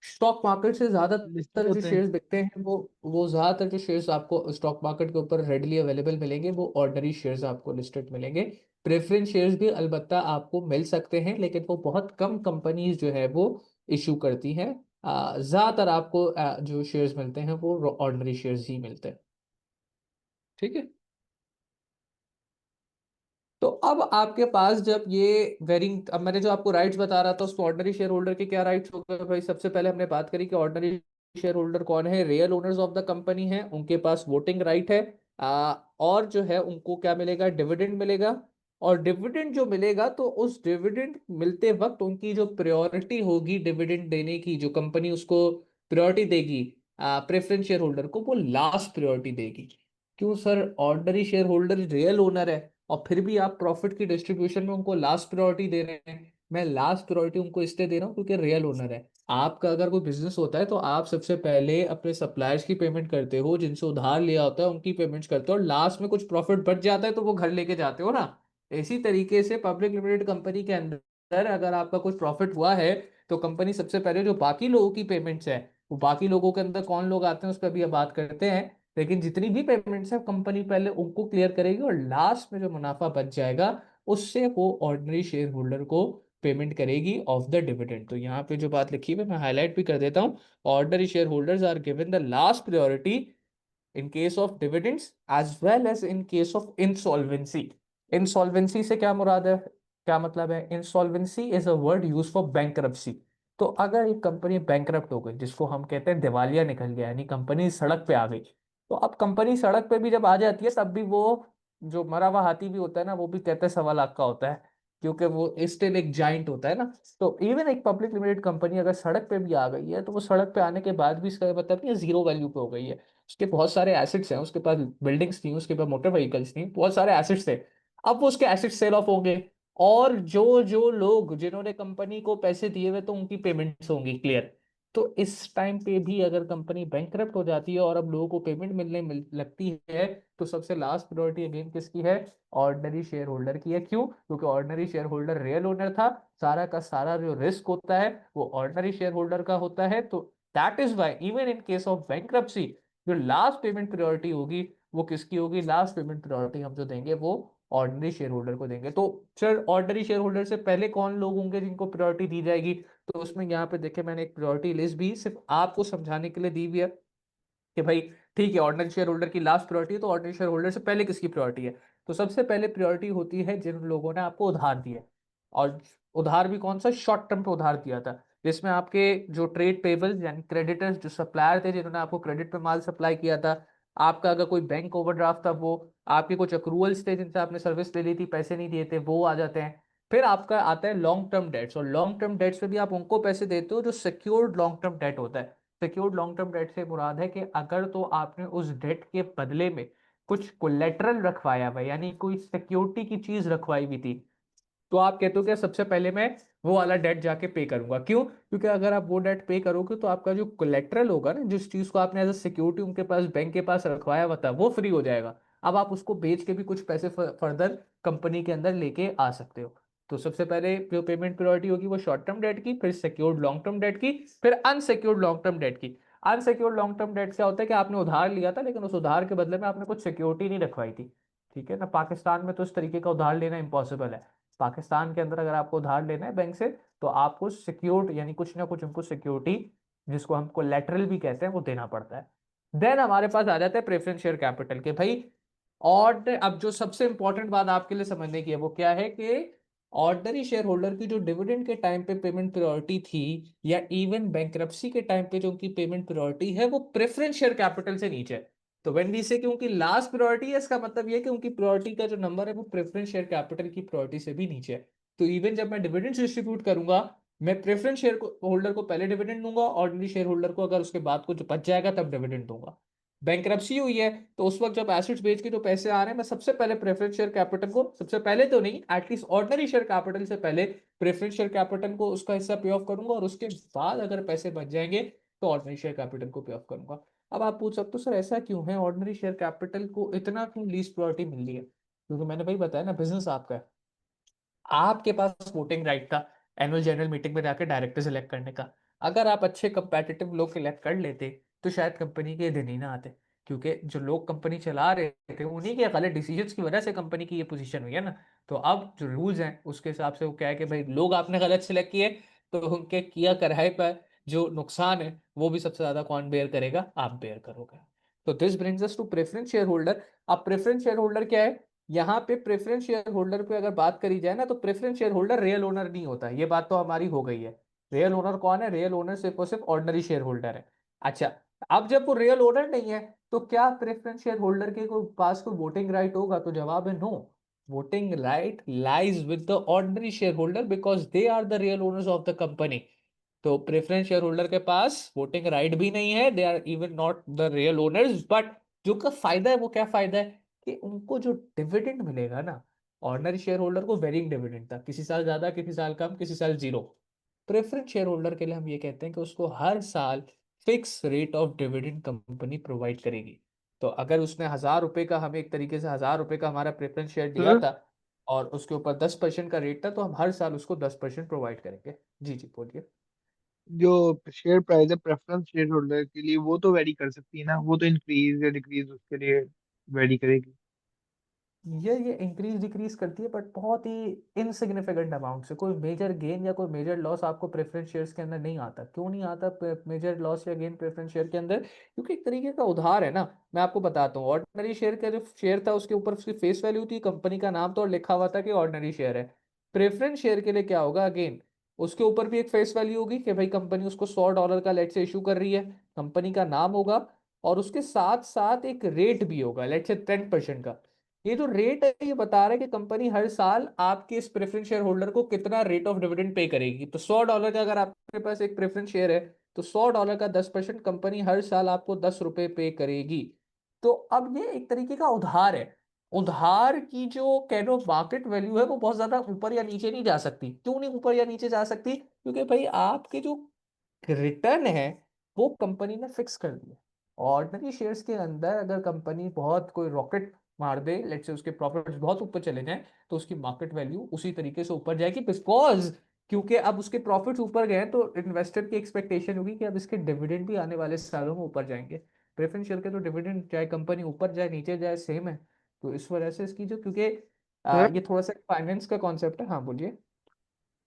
स्टॉक मार्केट से लिस्टेड ज्यादातर जो होते हैं? शेयर्स बिकते हैं वो ज्यादातर जो शेयर्स आपको स्टॉक मार्केट के ऊपर रेडली अवेलेबल मिलेंगे वो ऑर्डिनरी शेयर्स आपको लिस्टेड मिलेंगे। प्रेफरेंस शेयर्स भी अलबत्ता आपको मिल सकते हैं, लेकिन वो बहुत कम कंपनीज जो है वो इशू करती हैं। ज्यादातर आपको जो शेयर्स मिलते हैं वो ऑर्डिनरी शेयर्स ही मिलते हैं। ठीक है। तो अब आपके पास जब ये वेरिंग, अब मैंने जो आपको राइट्स बता रहा था उसको ऑर्डिनरी शेयर होल्डर के क्या राइट्स हो गए भाई। सबसे पहले हमने बात करी कि ऑर्डिनरी शेयर होल्डर कौन है, real owners of the company है, उनके पास वोटिंग राइट है। और जो है उनको क्या मिलेगा, डिविडेंड मिलेगा। और डिविडेंड जो मिलेगा तो उस डिविडेंड मिलते वक्त उनकी जो प्रायोरिटी होगी डिविडेंड देने की, जो कंपनी उसको प्रायोरिटी देगी प्रेफरेंस शेयर होल्डर को, वो लास्ट प्रायोरिटी देगी। क्यों sir, ordinary share holder real owner है और फिर भी आप प्रॉफिट की डिस्ट्रीब्यूशन में उनको लास्ट प्रायोरिटी दे रहे हैं। मैं लास्ट प्रायोरिटी उनको इसलिए दे रहा हूँ क्योंकि रियल ओनर है। आपका अगर कोई बिजनेस होता है तो आप सबसे पहले अपने सप्लायर्स की पेमेंट करते हो, जिनसे उधार लिया होता है उनकी पेमेंट्स करते हो, और लास्ट में कुछ प्रॉफिट बच जाता है तो वो घर लेके जाते हो ना। इसी तरीके से पब्लिक लिमिटेड कंपनी के अंदर अगर आपका कुछ प्रॉफिट हुआ है तो कंपनी सबसे पहले जो बाकी लोगों की पेमेंट्स है, वो बाकी लोगों के अंदर कौन लोग आते हैं उस पर भी अब बात करते हैं, लेकिन जितनी भी पेमेंट्स है कंपनी पहले उनको क्लियर करेगी और लास्ट में जो मुनाफा बच जाएगा उससे वो ऑर्डिनरी शेयर होल्डर को पेमेंट करेगी ऑफ द डिविडेंड। तो यहाँ पे जो बात लिखी हुई है मैं हाईलाइट भी कर देता हूँ। Ordinary shareholders are given the last priority in case of dividends as well as in case of insolvency। insolvency से क्या मुराद है, क्या मतलब है? insolvency is a word used for bankruptcy। तो अगर एक कंपनी बैंकरप्ट हो गई, जिसको हम कहते हैं दिवालिया निकल गया, यानी कंपनी सड़क पे आ गई, तो अब कंपनी सड़क पे भी जब आ जाती है तब भी वो जो मरा हुआ हाथी भी होता है ना, वो भी कहते हैं 1.25 लाख का होता है, क्योंकि वो स्टिल एक जाइंट होता है ना। तो इवन एक पब्लिक लिमिटेड कंपनी अगर सड़क पे भी आ गई है तो वो सड़क पे आने के बाद भी इसका मतलब नहीं है जीरो वैल्यू पे हो गई है। उसके बहुत सारे एसेट्स हैं, उसके पास बिल्डिंग्स थी, उसके पास मोटर व्हीकल्स थी, बहुत सारे एसेट्स थे। अब वो उसके एसेट सेल ऑफ होंगे, और जो जो लोग जिन्होंने कंपनी को पैसे दिए हुए तो उनकी पेमेंट्स होंगी क्लियर। तो इस टाइम पे भी अगर कंपनी बैंकरप्ट हो जाती है और अब लोगों को पेमेंट लगती है, तो सबसे लास्ट प्रायोरिटी अगेन किसकी है? ऑर्डिनरी शेयर होल्डर की है। क्यों? क्योंकि ordinary share holder real owner था, सारा का सारा जो रिस्क होता है वो ऑर्डिनरी शेयर होल्डर का होता है। तो that is why even in case of bankruptcy जो लास्ट पेमेंट प्रायोरिटी होगी वो किसकी होगी? लास्ट पेमेंट प्रायोरिटी हम जो देंगे वो ऑर्डिनरी शेयर होल्डर को देंगे। तो सर ऑर्डिनरी शेयर होल्डर से पहले कौन लोग होंगे जिनको प्रायोरिटी दी जाएगी? तो उसमें यहाँ पे देखे मैंने एक प्रायोरिटी लिस्ट भी सिर्फ आपको समझाने के लिए दी हुई है कि भाई ठीक है, ऑर्डिनरी शेयर होल्डर की लास्ट प्रायोरिटी है तो ऑर्डिनरी शेयर होल्डर से पहले किसकी प्रायोरिटी है? तो सबसे पहले प्रायोरिटी होती है जिन लोगों ने आपको उधार दिया है। और उधार भी कौन सा? शॉर्ट टर्म पे उधार दिया था, जिसमें आपके जो ट्रेड पेबल्स यानी क्रेडिटर्स, जो सप्लायर थे जिन्होंने आपको क्रेडिट पे माल सप्लाई किया था, आपका अगर कोई बैंक ओवरड्राफ्ट था वो, आपके कुछ अक्रूवल्स थे जिनसे आपने सर्विस ले ली थी, पैसे नहीं दिए थे, वो आ जाते हैं। फिर आपका आता है लॉन्ग टर्म डेट्स, और लॉन्ग टर्म डेट्स पे भी आप उनको पैसे देते हो जो सिक्योर्ड लॉन्ग टर्म डेट होता है। सिक्योर्ड लॉन्ग टर्म डेट से मुराद है कि अगर तो आपने उस डेट के बदले में कुछ कोलेटरल रखवाया हुआ, यानी कोई सिक्योरिटी की चीज रखवाई हुई थी, तो आप कहते हो कि सबसे पहले मैं वो वाला डेट जाके पे करूंगा। क्यों? क्योंकि अगर आप वो डेट पे करोगे तो आपका जो कोलेटरल होगा ना, जिस चीज को आपने एज अ सिक्योरिटी उनके पास बैंक के पास रखवाया हुआ था, वो फ्री हो जाएगा। अब आप उसको बेच के भी कुछ पैसे फर्दर कंपनी के अंदर लेके आ सकते हो। तो सबसे पहले जो पेमेंट प्रायोरिटी होगी वो शॉर्ट टर्म डेट की, फिर सिक्योर्ड लॉन्ग टर्म डेट की, फिर अनसिक्योर्ड लॉन्ग टर्म डेट की। अनसिक्योर्ड लॉन्ग टर्म डेट क्या होता है कि आपने उधार लिया था लेकिन उस उधार के बदले में आपने कुछ सिक्योरिटी नहीं रखवाई थी। ठीक है ना, पाकिस्तान में तो इस तरीके का उधार लेना इम्पॉसिबल है। पाकिस्तान के अंदर अगर आपको उधार लेना है बैंक से तो आपको सिक्योर्ड यानी कुछ ना कुछ उनको सिक्योरिटी, जिसको हम कोलेटरल भी कहते हैं, वो देना पड़ता है। देन हमारे पास आ जाता है प्रेफरेंस शेयर कैपिटल के भाई। और अब जो सबसे इंपॉर्टेंट बात आपके लिए समझने की है वो क्या है कि ऑर्डिनरी शेयर होल्डर की जो डिविडेंड के टाइम पे पेमेंट प्रायोरिटी थी, या इवन बैंक्रप्सी के टाइम पे जो उनकी पेमेंट प्रायोरिटी है, वो प्रेफरेंस शेयर कैपिटल से नीचे है। तो व्हेन वी से कि उनकी लास्ट प्रायोरिटी है, इसका मतलब ये है कि उनकी प्रायोरिटी का जो नंबर है वो प्रेफरेंस शेयर कैपिटल की प्रायोरिटी से भी नीचे है। तो इवन जब मैं डिविडेंड डिस्ट्रीब्यूट करूंगा, मैं प्रेफरेंस शेयर होल्डर को पहले डिविडेंड दूंगा, ऑर्डिनरी शेयर होल्डर को अगर उसके बाद कुछ बच जाएगा तब डिविडेंड दूंगा। बैंक्रप्सी हुई है तो उस वक्त जब एसेट्स बेच के जो पैसे आ रहे हैं, मैं सबसे पहले प्रेफरेंस शेयर कैपिटल को, सबसे पहले तो नहीं, एटलीस्ट ऑर्डिनरी शेयर कैपिटल से पहले प्रेफरेंस शेयर कैपिटल को उसका हिस्सा पे ऑफ करूंगा, और उसके बाद अगर पैसे बच जाएंगे तो ऑर्डिनरी शेयर कैपिटल को पे ऑफ करूंगा। अब आप पूछ सकते हो सर ऐसा क्यों है, ऑर्डिनरी शेयर कैपिटल को इतना क्यों लीस्ट प्रायोरिटी मिल रही है? क्योंकि मैंने भाई बताया ना, बिजनेस आपका है, आपके पास वोटिंग राइट था एनुअल जनरल मीटिंग में जाकर डायरेक्टर सेलेक्ट करने का। अगर आप अच्छे कंपेटिटिव लोग सिलेक्ट कर लेते तो शायद कंपनी के दिन ही ना आते, क्योंकि जो लोग कंपनी चला रहे थे उन्हीं के गलत डिसीजंस की वजह से कंपनी की ये पोजीशन हुई है ना। तो अब जो रूल्स हैं उसके हिसाब से वो क्या है कि भाई लोग आपने गलत सिलेक्ट किए, तो उनके किया कराए पर जो नुकसान है वो भी सबसे ज्यादा कौन बेयर करेगा? आप बेयर करोगे। तो this brings us to preference share holder. अब प्रेफरेंस शेयर होल्डर क्या है? यहाँ पे प्रेफरेंस शेयर होल्डर पे अगर बात करी जाए ना, तो preference share holder real owner नहीं होता, ये बात तो हमारी हो गई है। रियल ओनर कौन है? रियल ओनर सिर्फ और सिर्फ ऑर्डिनरी शेयर होल्डर है। अच्छा, अब जब वो रियल ओनर नहीं है, तो क्या प्रेफरेंस शेयर होल्डर के पास कोई वोटिंग राइट होगा? तो जवाब है no. Voting right lies with the ordinary share holder because they are the real owners of the company. तो प्रेफरेंस शेयर होल्डर के पास वोटिंग राइट भी नहीं है, they are even not the real owners. But जो का फायदा है वो क्या फायदा है कि उनको जो डिविडेंड मिलेगा ना, ऑर्डिनरी शेयर होल्डर को वेरिंग डिविडेंड था, किसी साल ज्यादा, किसी साल कम, किसी साल जीरो। प्रेफरेंस शेयर होल्डर के लिए हम ये कहते हैं कि उसको हर साल fix rate of dividend company provide करेगी। तो अगर उसने 1,000 रुपए का, हमें एक तरीके से 1,000 रुपए का हमारा प्रेफरेंस शेयर दिया सर, था, और उसके ऊपर 10% का रेट था, तो हम हर साल उसको 10% प्रोवाइड करेंगे। जी जी बोलिए। जो शेयर प्राइस है प्रेफरेंस शेयर होल्डर के लिए, वो तो वेरी कर सकती है ना, वो तो इंक्रीज या डिक्रीज उसके लिए वेरी करेगी। ये इंक्रीज डिक्रीज करती है, बट बहुत ही इनसिग्निफिकेंट अमाउंट से। कोई मेजर गेन या कोई मेजर लॉस आपको प्रेफरेंस शेयर्स के अंदर नहीं आता। क्यों नहीं आता मेजर लॉस या गेन प्रेफरेंस शेयर के अंदर? क्योंकि एक तरीके का उधार है ना। मैं आपको बताता हूँ, ऑर्डिनरी शेयर का जो शेयर था उसके ऊपर उसकी फेस वैल्यू थी, कंपनी का नाम तो और लिखा हुआ था कि ऑर्डिनरी शेयर है। प्रेफरेंस शेयर के लिए क्या होगा? अगेन उसके ऊपर भी एक फेस वैल्यू होगी कि भाई कंपनी उसको $100 का लेट से इशू कर रही है, कंपनी का नाम होगा, और उसके साथ साथ एक रेट भी होगा, लेट से 10% का। ये जो रेट है ये बता रहा है कि कंपनी हर साल आपके इस प्रेफरेंस शेयर होल्डर को कितना रेट ऑफ डिविडेंड पे करेगी। तो $100 का अगर आपके पास एक प्रेफरेंस शेयर है, तो $100 का 10% कंपनी हर साल आपको ₹10 पे करेगी। तो अब ये एक तरीके का उधार है। उधार की जो कैन ऑफ मार्केट वैल्यू है वो बहुत ज्यादा ऊपर या नीचे नहीं जा सकती। क्यों नहीं ऊपर या नीचे जा सकती? क्योंकि भाई आपके जो रिटर्न है वो कंपनी ने फिक्स कर दिया। ऑर्डिनरी शेयर्स के अंदर अगर कंपनी बहुत कोई रॉकेट मार दे, लेट्स से उसके प्रॉफिट्स बहुत ऊपर चले जाएं, तो उसकी मार्केट वैल्यू उसी तरीके से ऊपर जाएगी, बिकॉज क्योंकि अब उसके प्रॉफिट्स ऊपर गए हैं, तो इन्वेस्टर की एक्सपेक्टेशन होगी कि अब इसके डिविडेंड भी आने वाले सालों में ऊपर जाएंगे। प्रेफरेंस शेयर के तो डिविडेंड चाहे कंपनी ऊपर जाए नीचे जाए सेम है। तो इस वजह से इसकी जो, क्योंकि सर, ये थोड़ा सा फाइनेंस का कॉन्सेप्ट है। हाँ बोलिए।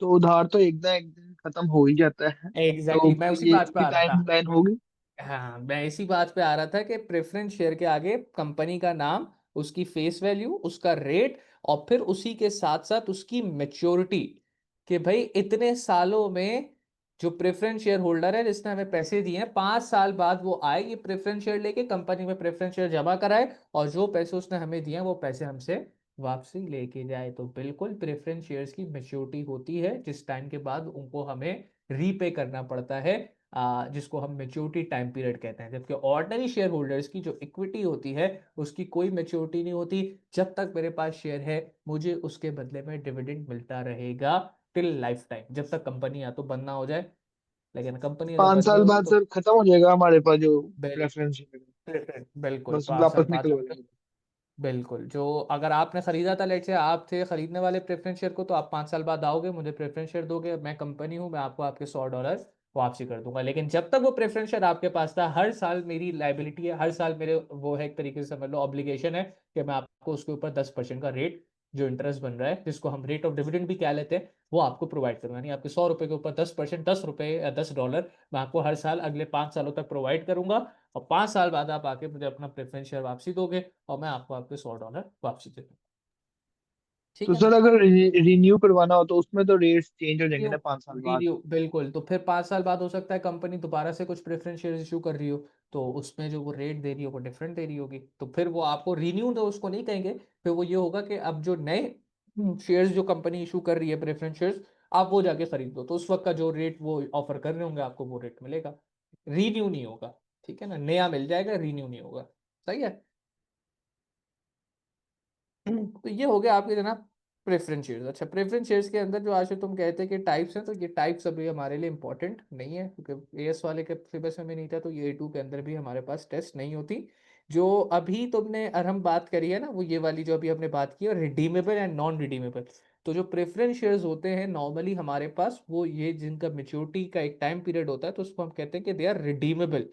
तो उधार तो एक दिन खत्म हो ही जाता है, तो एग्जैक्टली, मैं कोई उसी ये बात पे इसकी आ रहा था। टाइम लाइन होगी? हाँ, मैं इसी बात पे आ रहा था कि प्रेफरेंस शेयर के आगे कंपनी का नाम, उसकी फेस वैल्यू, उसका रेट, और फिर उसी के साथ साथ उसकी मेच्योरिटी, कि भाई इतने सालों में जो प्रेफरेंस शेयर होल्डर है जिसने हमें पैसे दिए हैं, 5 साल बाद वो आए ये प्रेफरेंस शेयर लेके कंपनी में प्रेफरेंस शेयर जमा कराए, और जो पैसे उसने हमें दिए हैं वो पैसे हमसे वापसी लेके जाए। तो बिल्कुल प्रेफरेंस शेयर्स की मेच्योरिटी होती है जिस टाइम के बाद उनको हमें रीपे करना पड़ता है, जिसको हम मेच्योरिटी टाइम पीरियड कहते हैं। जबकि ऑर्डिनरी शेयर होल्डर्स की जो इक्विटी होती है उसकी कोई मेच्योरिटी नहीं होती। जब तक मेरे पास शेयर है मुझे उसके बदले में डिविडेंड मिलता रहेगा टिल लाइफ टाइम, जब तक कंपनी या तो बंद ना हो जाए। लेकिन कंपनी अगर पाँच बंद नहीं साल होगी बाद तो सर खत्म हो जाएगा हमारे पास जो बिल प्रेफरेंस है, बिल्कुल बस 5 साल वापस बाद निकल हो आपके, जाएगा। बिल्कुल जो अगर आपने खरीदा था, लेट से आप थे खरीदने वाले प्रेफरेंस शेयर को, तो आप 5 साल बाद आओगे, मुझे प्रेफरेंस शेयर दोगे, मैं कंपनी हूँ, मैं आपको आपके $100 वापसी कर दूंगा। लेकिन जब तक वो प्रेफरेंस शेयर आपके पास था, हर साल मेरी लाइबिलिटी है, हर साल मेरे वो है एक तरीके से समझ लो ऑब्लिगेशन है कि मैं आपको उसके ऊपर 10% का रेट, जो इंटरेस्ट बन रहा है जिसको हम रेट ऑफ डिविडेंड भी कह लेते हैं, वो आपको प्रोवाइड करूंगा। यानी आपके $100 के ऊपर 10%, $10 या $10 मैं आपको हर साल अगले 5 सालों तक प्रोवाइड करूंगा। और 5 साल बाद आप आके मुझे अपना प्रेफरेंस शेयर वापसी दोगे, और मैं आपको आपके $100 वापसी दे दूंगा। ठीक तो है सर ना? अगर रिन्यू करवाना हो तो उसमें तो रेट्स चेंज हो जाएंगे रिन्यू ना 5 साल बाद? रिन्यू बिल्कुल। तो फिर 5 साल बाद हो सकता है कंपनी दोबारा से कुछ प्रेफरेंस शेयर इशू कर रही हो, तो उसमें जो वो रेट दे रही हो वो डिफरेंट दे रही होगी, तो फिर वो आपको रिन्यू तो उसको नहीं कहेंगे। फिर वो ये होगा कि अब जो नए शेयर्स जो कंपनी इशू कर रही है प्रेफरेंस शेयर्स, आप वो जाके खरीद दो, तो उस वक्त का जो रेट वो ऑफर कर रहे होंगे आपको वो रेट मिलेगा। रिन्यू नहीं होगा। ठीक है ना? नया मिल जाएगा, रिन्यू नहीं होगा। सही है। तो ये हो गया आपके जनाब प्रेफरेंस शेयर्स। अच्छा, प्रेफरेंस शेयर्स के अंदर जो आज तुम कहते हैं कि टाइप्स हैं, तो ये टाइप्स अभी हमारे लिए इंपॉर्टेंट नहीं है, क्योंकि एएस वाले के सिलेबस में भी नहीं था, तो ये A2 के अंदर भी हमारे पास टेस्ट नहीं होती। जो अभी तुमने और हम बात करी है ना, वो ये वाली जो अभी हमने बात की है, रिडीमेबल एंड नॉन रिडीमेबल। तो जो प्रेफरेंस शेयर्स होते हैं नॉर्मली हमारे पास, वो ये जिनका मेच्योरिटी का एक टाइम पीरियड होता है, तो उसको हम कहते हैं कि दे आर रिडीमेबल।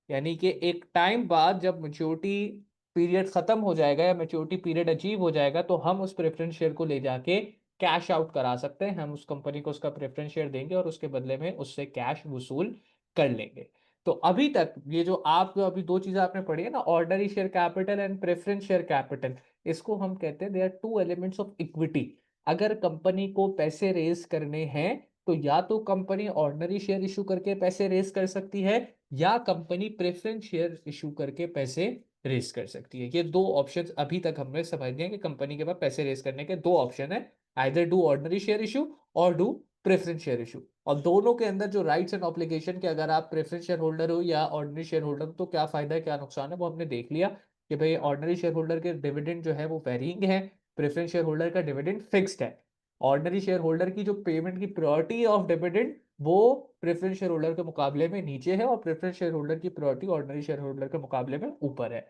यानी कि एक टाइम बाद जब मेच्योरिटी पीरियड खत्म हो जाएगा या मैच्योरिटी पीरियड अचीव हो जाएगा तो हम उस प्रेफरेंस शेयर को ले जाके कैश आउट करा सकते हैं। हम उस कंपनी को उसका प्रेफरेंस शेयर देंगे और उसके बदले में उससे कैश वसूल कर लेंगे। तो अभी तक ये जो आप जो अभी दो चीजें आपने पढ़ी है ना, ordinary share capital and preference share capital, इसको हम कहते हैं they are two elements of equity. अगर कंपनी को पैसे रेज करने हैं तो या तो कंपनी ऑर्डिनरी शेयर इशू करके पैसे रेज कर सकती है या कंपनी प्रेफरेंस शेयर इशू करके पैसे रेज कर सकती है। ये दो ऑप्शंस अभी तक हमने समझ लिए कि कंपनी के पास पैसे रेज करने के दो ऑप्शन है, either do ordinary share issue और डू प्रेफरेंस शेयर इशू। और दोनों के अंदर जो राइट्स एंड ऑब्लिगेशन के, अगर आप प्रेफरेंस शेयर होल्डर हो या ऑर्डिनरी शेयर होल्डर हो तो क्या फायदा है क्या नुकसान है वो हमने देख लिया कि भाई ऑर्डिनरी शेयर होल्डर के डिविडेंड जो है वो वेरिंग है, प्रेफरेंस शेयर होल्डर का डिविडेंड फिक्स्ड है। ऑर्डिनरी शेयर होल्डर की जो पेमेंट की प्रायोरिटी ऑफ डिविडेंड वो प्रेफरेंस शेयर होल्डर के मुकाबले में नीचे है और प्रेफरेंस शेयर होल्डर की प्रायोरिटी ऑर्डिनरी शेयर होल्डर के मुकाबले में ऊपर है।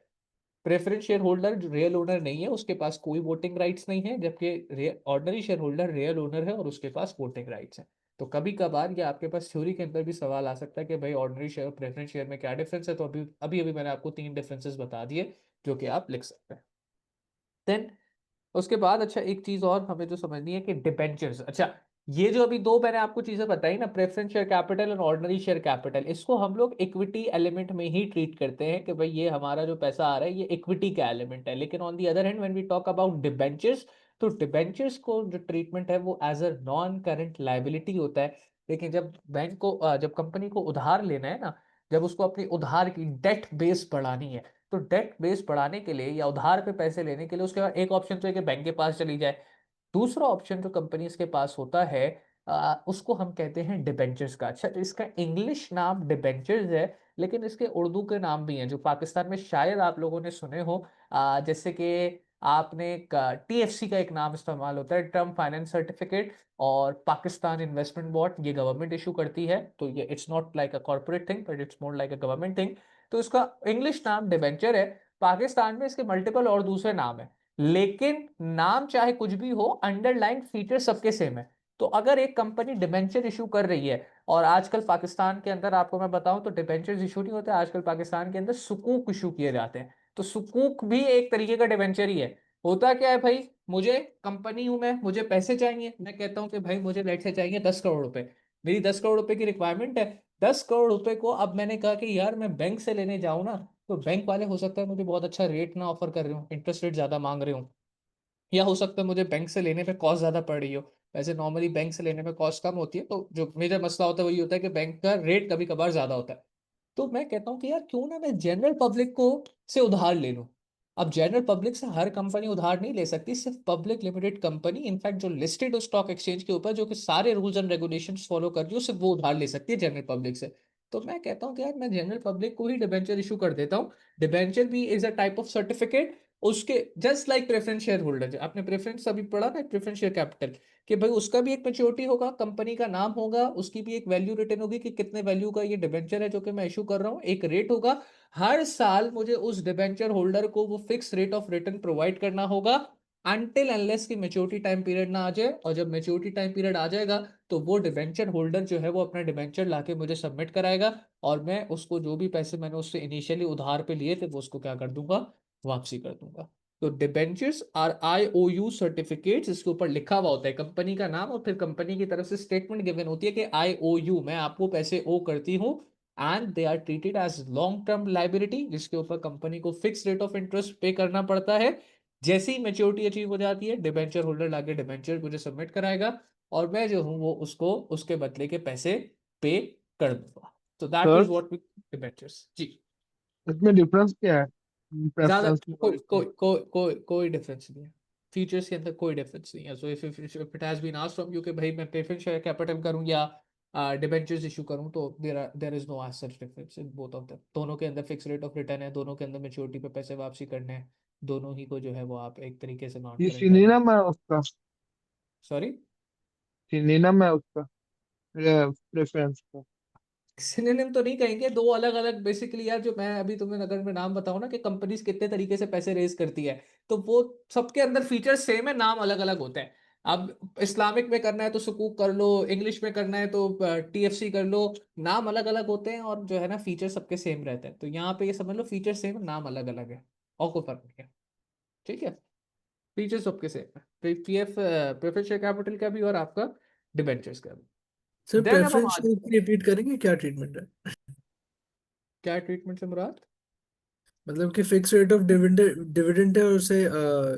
Preference share holder real owner नहीं है, उसके पास कोई वोटिंग राइट्स नहीं है, जबकि ordinary share holder real owner है और उसके पास वोटिंग राइट्स है। तो कभी कभार ये आपके पास थ्योरी के अंदर भी सवाल आ सकता है कि भाई ऑर्डिनरी शेयर और प्रेफरेंस शेयर में क्या डिफरेंस है। तो अभी अभी अभी मैंने आपको तीन डिफरेंसेस बता दिए जो कि आप लिख सकते हैं। देन उसके बाद अच्छा एक चीज और हमें जो समझनी है कि डिबेंचर्स, अच्छा ये जो अभी दो मैंने आपको चीजें बताई ना, प्रेफरेंस शेयर कैपिटल और ऑर्डिनरी शेयर कैपिटल, इसको हम लोग इक्विटी एलिमेंट में ही ट्रीट करते हैं कि भाई ये हमारा जो पैसा आ रहा है ये इक्विटी का एलिमेंट है। लेकिन on the other hand when we talk about debentures, तो डिबेंचर्स को जो ट्रीटमेंट है वो as a non current liability होता है। लेकिन जब बैंक को जब कंपनी को उधार लेना है ना, जब उसको अपनी उधार की डेट बेस बढ़ानी है, तो डेट बेस बढ़ाने के लिए या उधार पे पैसे लेने के लिए उसके बाद एक ऑप्शन तो है कि बैंक के पास चली जाए। दूसरा ऑप्शन जो कंपनीज के पास होता है उसको हम कहते हैं डिबेंचर्स का। अच्छा, तो इसका इंग्लिश नाम डिबेंचर्स है, लेकिन इसके उर्दू के नाम भी हैं जो पाकिस्तान में शायद आप लोगों ने सुने हो। जैसे कि आपने टीएफसी का एक नाम इस्तेमाल होता है, टर्म फाइनेंस सर्टिफिकेट, और पाकिस्तान इन्वेस्टमेंट बोर्ड, ये गवर्नमेंट इशू करती है। तो ये it's not like a corporate thing but it's more like a government thing. तो इसका इंग्लिश नाम डिबेंचर है। पाकिस्तान में इसके मल्टीपल और दूसरे नाम है, लेकिन नाम चाहे कुछ भी हो, अंडरलाइन फीचर सबके सेम है। तो अगर एक कंपनी डिबेंचर इशू कर रही है, और आजकल पाकिस्तान के अंदर आपको मैं बताऊं तो डिबेंचर इशू नहीं होते, आजकल पाकिस्तान के अंदर सुकूक इशू किए जाते हैं। तो सुकूक भी एक तरीके का डिबेंचर ही है। होता क्या है भाई, मुझे कंपनी हूं मैं, मुझे पैसे चाहिए, मैं कहता हूं कि भाई मुझे लेट से चाहिए 10 करोड़ रुपए, मेरी 10 करोड़ रुपए की रिक्वायरमेंट है। 10 करोड़ रुपए को अब मैंने कहा कि यार मैं बैंक से लेने जाऊं ना, तो बैंक वाले हो सकता है मुझे बहुत अच्छा रेट ना ऑफर कर रहे हो, इंटरेस्ट रेट ज्यादा मांग रहे हो, या हो सकता है मुझे बैंक से लेने पे कॉस्ट ज्यादा पड़ रही हो। वैसे नॉर्मली बैंक से लेने पे कॉस्ट कम होती है, तो जो मेजर मसला होता है वही होता है कि बैंक का रेट कभी कभार ज्यादा होता है। तो मैं कहता हूँ कि यार क्यों ना मैं जनरल पब्लिक को से उधार ले लूं। अब जनरल पब्लिक से हर कंपनी उधार नहीं ले सकती, सिर्फ पब्लिक लिमिटेड कंपनी, इनफैक्ट जो लिस्टेड स्टॉक एक्सचेंज के ऊपर जो कि सारे रूल्स एंड रेगुलेशंस फॉलो कर रही हो, सिर्फ वो उधार ले सकती है जनरल पब्लिक से। तो मैं कहता हूँ कि यार मैं जनरल पब्लिक को ही डिबेंचर इशू कर देता हूँ। डिबेंचर भी is a type of certificate, उसके just like preference share holder, आपने प्रेफरेंस अभी पढ़ा ना, प्रेफरेंस शेयर कैपिटल, कि भाई उसका भी एक मेच्योरिटी होगा, कंपनी का नाम होगा, उसकी भी एक वैल्यू रिटर्न होगी कि कितने वैल्यू का ये डिबेंचर है जो कि मैं इशू कर रहा हूँ, एक रेट होगा। हर साल मुझे उस डिबेंचर होल्डर को वो fix rate of return provide करना होगा, अनटिल अनलेस की मेच्योरिटी टाइम पीरियड ना आ जाए। और जब मेच्योरिटी टाइम पीरियड आ जाएगा तो वो डिबेंचर होल्डर जो है वो अपना डिबेंचर लाके मुझे सबमिट कराएगा, और मैं उसको जो भी पैसे मैंने उससे इनिशियली उधार पे लिए थे वो उसको क्या कर दूंगा, वापसी कर दूंगा। तो डिबेंचर्स आर IOU सर्टिफिकेट्स, इसके ऊपर लिखा हुआ होता है कंपनी का नाम और फिर कंपनी की तरफ से स्टेटमेंट गिवन होती है कि IOU, मैं आपको पैसे ओ करती हूँ, and they are treated as long term liability, जिसके ऊपर कंपनी को फिक्स रेट ऑफ इंटरेस्ट पे करना पड़ता है। जैसे ही मेच्योरिटी अचीव हो जाती है डिबेंचर होल्डर लाके डिबेंचर मुझे सबमिट कराएगा, और मैं जो हूँ वो उसको उसके बदले के पैसे पे कर दूंगा। तो that sir is what we debentures जी। इसमें डिफरेंस क्या है ज्यादा प्रेफरेंस में और कोई इसमें? कोई कोई कोई कोई डिफरेंस नहीं है, फीचर्स के अंदर कोई डिफरेंस नहीं है। So if it has been asked from you कि भाई मैं प्रेफरेंस शेयर कैपिटल करूं या डिबेंचर्स इशू करूं, तो there is no as such difference in both of them. दोनों के अंदर फिक्स रेट ऑफ रिटर्न है, दोनों के अंदर मेच्योरिटी पे पैसे वापसी करने हैं, दोनों ही को जो है वो आप एक तरीके से नॉन ये करंट लाइबिलिटी। सिनोनिम है उसका? सॉरी, सिनोनिम है उसका प्रेफरेंस का? सिनोनिम तो नहीं कहेंगे, दो अलग अलग बेसिकली यार। जो मैं अभी तुम्हें अगर मैं नाम बताऊं ना कि कंपनीज कितने तरीके से पैसे रेज करती है, तो वो सबके अंदर फीचर्स सेम है, नाम अलग अलग होते हैं। अब इस्लामिक में करना है तो सुकूक कर लो, इंग्लिश में करना है तो TFC कर लो, नाम अलग अलग होते हैं और जो है ना फीचर सबके सेम रहते हैं। तो यहाँ पे ये समझ लो फीचर सेम, नाम अलग अलग है। और कोई फर्क नहीं है। ठीक है, फीचर्स सबके सेम है, पीएफ प्रेफरेंस शेयर कैपिटल का भी और आपका डिबेंचर्स का भी। सर देन अब हम प्रेफरेंस शेयर की रिपीट करेंगे, क्या ट्रीटमेंट है? क्या ट्रीटमेंट से मुराद? मतलब कि fix rate of dividend dividend है और उसे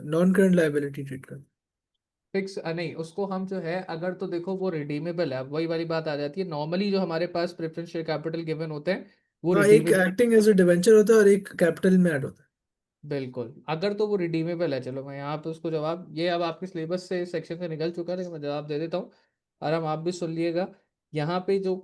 नॉन करंट लाइबिलिटी ट्रीट कर। फिक्स नहीं, उसको हम जो है अगर तो देखो वो रिडीमेबल है, अब वही वाली बात आ जाती है, नॉर्मली जो हमारे पास प्रेफरेंस शेयर कैपिटल गिवन होते हैं वो हाँ, एक redeemable. Acting as a debenture होता है और एक कैपिटल में ऐड होता है। बिल्कुल, अगर तो वो रिडीमेबल है, चलो मैं यहाँ पे उसको जवाब, ये अब आपके सिलेबस से सेक्शन से निकल चुका है लेकिन मैं जवाब दे देता हूँ, और हम आप भी सुन लिएगा। यहाँ पे जो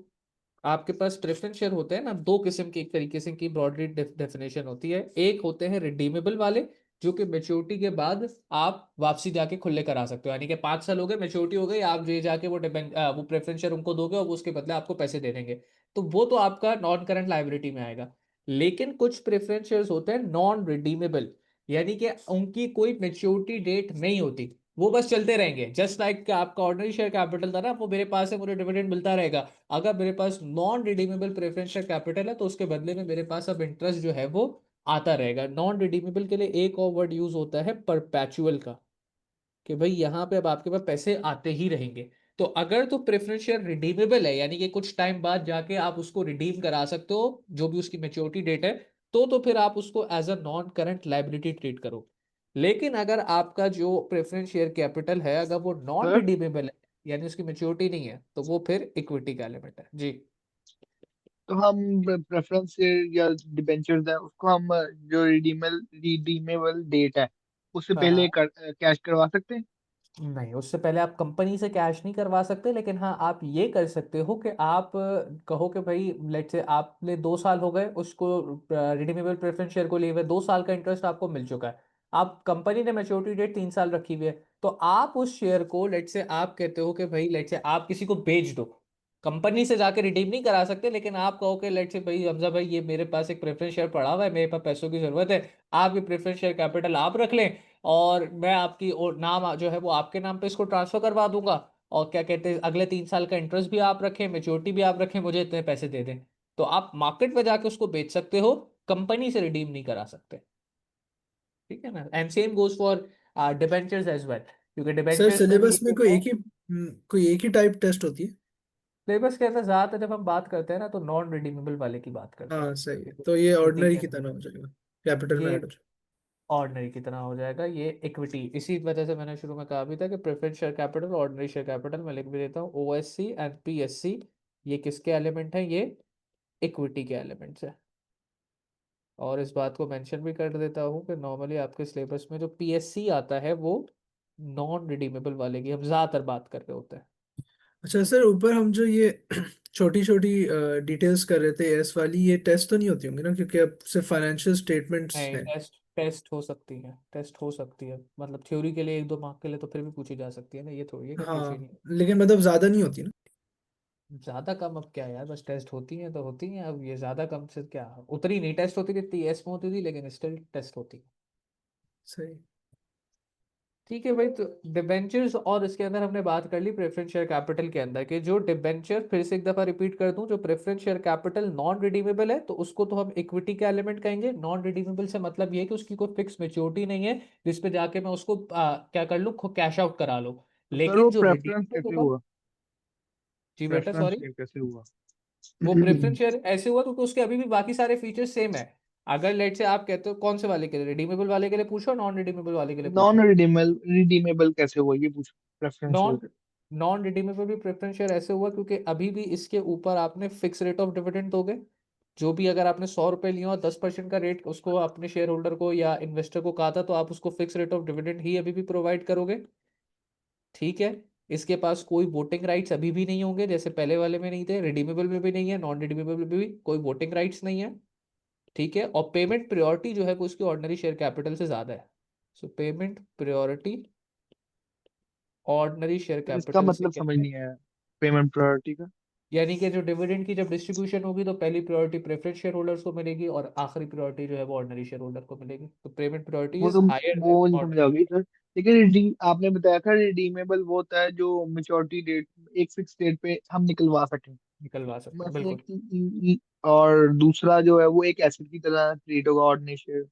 आपके पास प्रेफरेंस शेयर होते हैं ना, दो किस्म की एक तरीके से की ब्रॉडली डेफिनेशन होती है। एक होते हैं रिडीमेबल वाले, जो कि मेच्योरिटी के बाद आप वापसी जाके खुले करा सकते हो, यानी कि 5 साल हो गए, मेच्योरिटी हो गई, आप जो जाके वो प्रेफरेंस शेयर उनको दोगे और वो उसके बदले आपको पैसे दे देंगे, तो वो तो आपका नॉन करंट लाइबिलिटी में आएगा। लेकिन कुछ प्रेफरेंस शेयर्स होते हैं नॉन रिडीमेबल, यानी कि उनकी कोई मेच्योरिटी डेट नहीं होती, वो बस चलते रहेंगे, जस्ट लाइक आपका ऑर्डिनरी शेयर कैपिटल था ना, वो मेरे पास है, मुझे डिविडेंड मिलता रहेगा। अगर मेरे पास non redeemable preference share capital है तो उसके बदले में मेरे पास अब इंटरेस्ट जो है वो आता रहेगा। नॉन रिडीमेबल के लिए एक और वर्ड यूज होता है परपेचुअल का, कि भाई यहाँ पे अब आपके पास पैसे आते ही रहेंगे। तो अगर तो प्रेफरेंस शेयर रिडीमेबल है, यानी कि कुछ टाइम बाद जाके आप उसको रिडीम करा सकते हो जो भी उसकी मेच्योरिटी डेट है, तो फिर आप उसको as a non current liability treat करो। लेकिन अगर आपका जो प्रेफरेंस शेयर कैपिटल है अगर वो नॉन सर, रिडीमेबल है, यानी उसकी मेच्योरिटी नहीं है, तो वो फिर इक्विटी का एलिमेंट है जी। तो हम प्रेफरेंस या डिबेंचर्स है उसको हम जो रिडीमेबल डेट है उससे हाँ पहले हाँ, कैश करवा सकते हैं। नहीं उससे पहले आप कंपनी से कैश नहीं करवा सकते, लेकिन हाँ आप ये कर सकते हो कि आप कहो कि भाई लेट से आपने 2 साल हो गए उसको रिडीमेबल प्रेफरेंस शेयर को लिए हुए, 2 साल का इंटरेस्ट आपको मिल चुका है, आप कंपनी ने मेच्योरिटी डेट 3 साल रखी हुई है, तो आप उस शेयर को लेट से आप कहते हो कि भाई लेट से आप किसी को बेच दो, कंपनी से जाके रिडीम नहीं करा सकते, लेकिन आप कहो कि लेट से भाई हमजा भाई ये मेरे पास एक प्रेफरेंस शेयर पड़ा हुआ है, मेरे पास पैसों की जरूरत है, आप ये प्रेफरेंस शेयर कैपिटल आप रख लें और मैं आपकी और नाम जो है वो आपके नाम पे इसको ट्रांसफर करवा दूंगा, और क्या कहते हैं अगले 3 साल का इंटरेस्ट भी आप रखें, मेच्योरिटी भी आप रखें, मुझे इतने पैसे दे दें, तो आप मार्केट में जाके उसको बेच सकते हो, कंपनी से रिडीम नहीं करा सकते। ठीक है ना, and same goes for debentures as well, क्योंकि सर डिबेंचर्स में भी सिलेबस ये में है, कोई एक ही टाइप टेस्ट होती है? सिलेबस के अंदर ज्यादातर जब हम बात करते हैं ना तो नॉन रिडीमेबल वाले की बात करते हाँ हैं, सही है, तो ये इक्विटी ऑर्डिनरी के की अंदर तरह हो जाएगा, कैपिटल में ये ऐड हो जाएगा। ऑर्डिनरी की तरह हो जाएगा, ये इक्विटी, इसी वजह से मैंने शुरू में कहा भी था कि preference share capital, ordinary share capital, मैं लिख भी देता हूँ ओएससी एंड पीएससी, ये किसके एलिमेंट हैं, ये इक्विटी के एलिमेंट्स है। और इस बात को मेंशन भी कर देता हूँ कि नॉर्मली आपके सिलेबस में जो पीएससी आता है वो नॉन रिडीमेबल वाले की हम ज्यादातर बात कर रहे होते हैं। अच्छा सर, ऊपर हम जो ये छोटी छोटी डिटेल्स कर रहे थे एस वाली, ये टेस्ट तो नहीं होती होंगी ना, क्योंकि अब सिर्फ फाइनेंशियल स्टेटमेंट्स नहीं, हैं। टेस्ट टेस्ट हो सकती है, टेस्ट हो सकती है, मतलब थ्योरी के लिए 1-2 मार्क के लिए तो फिर भी पूछी जा सकती है ना, ये थोड़ी है कि पूछी हाँ, नहीं। लेकिन मतलब ज्यादा नहीं होती ना। ज्यादा कम अब क्या है यार, बस टेस्ट होती हैं तो होती हैं, अब ये ज्यादा कम से क्या, उतनी नहीं टेस्ट होती जितनी एस में होती थी, लेकिन स्टिल टेस्ट होती है। सही। ठीक है भाई, तो डिबेंचर्स और इसके अंदर हमने बात कर ली प्रेफरेंस शेयर कैपिटल के अंदर के जो डिबेंचर, फिर से एक दफा रिपीट कर दूं, जो preference share capital non redeemable है तो उसको तो हम इक्विटी का एलिमेंट कहेंगे। नॉन रिडीमेबल से मतलब ये है कि उसकी कोई फिक्स मेच्योरिटी नहीं है जिसपे जाके मैं उसको क्या कर लूँ, कैश आउट करा लूँ। तो सर वो लेकिन जो प्रेफरेंस रिडीमेबल कैसे होगा, हुआ? जी बेटा प्रेफरेंस सॉरी, शेयर कैसे हुआ? वो प्रेफरेंस शेयर ऐसे हुआ क्योंकि उसके अभी भी बाकी सारे फीचर्स सेम है। अगर लेट से आप कहते हो कौन से वाले के लिए, रिडीमेबल वाले के लिए पूछो, नॉन रिडीमेबल वाले के लिए नॉन पूछो। रिडीमेबल कैसे हुआ ये पूछो, preference share. Non non redeemable भी प्रेफरेंस शेयर ऐसे हुआ क्योंकि अभी भी इसके ऊपर आपने फिक्स रेट ऑफ डिविडेंड दोगे, जो भी अगर आपने 100 रुपए लिया और 10% का रेट उसको अपने शेयर होल्डर को या इन्वेस्टर को कहा था, तो आप उसको फिक्स रेट ऑफ डिविडेंड ही अभी भी प्रोवाइड करोगे। ठीक है, इसके पास कोई वोटिंग राइट्स अभी भी नहीं होंगे, जैसे पहले वाले में नहीं थे, रिडीमेबल में भी नहीं है, नॉन रिडीमेबल में भी कोई वोटिंग राइट्स नहीं है। ठीक है, और पेमेंट प्रायोरिटी जो है वो उसकी ऑर्डिनरी शेयर कैपिटल से ज्यादा है, सो payment priority ordinary share sir इसका कैपिटल से मतलब क्या समझ है, नहीं आया, पेमेंट प्रायोरिटी का। यानी कि जो डिविडेंड की जब डिस्ट्रीब्यूशन होगी तो पहली प्रायोरिटी प्रेफरेंस शेयर होल्डर्स को मिलेगी और आखिरी प्रायोरिटी जो है वो ऑर्डिनरी शेयर होल्डर को मिलेगी, तो पेमेंट प्रायोरिटी वो इज तो हायर देन वो नहीं ऑर्डिनरी। समझाओगी सर। लेकिन आपने बताया था रिडीमेबल वो होता है जो मेच्योरिटी डेट, एक फिक्स डेट पे हम निकलवा सकें। निकलवा सकते हैं मतलब बिल्कुल। और दूसरा जो है वो एक एसेट की तरह ट्रीट होगा, ऑर्डिनरी शेयर।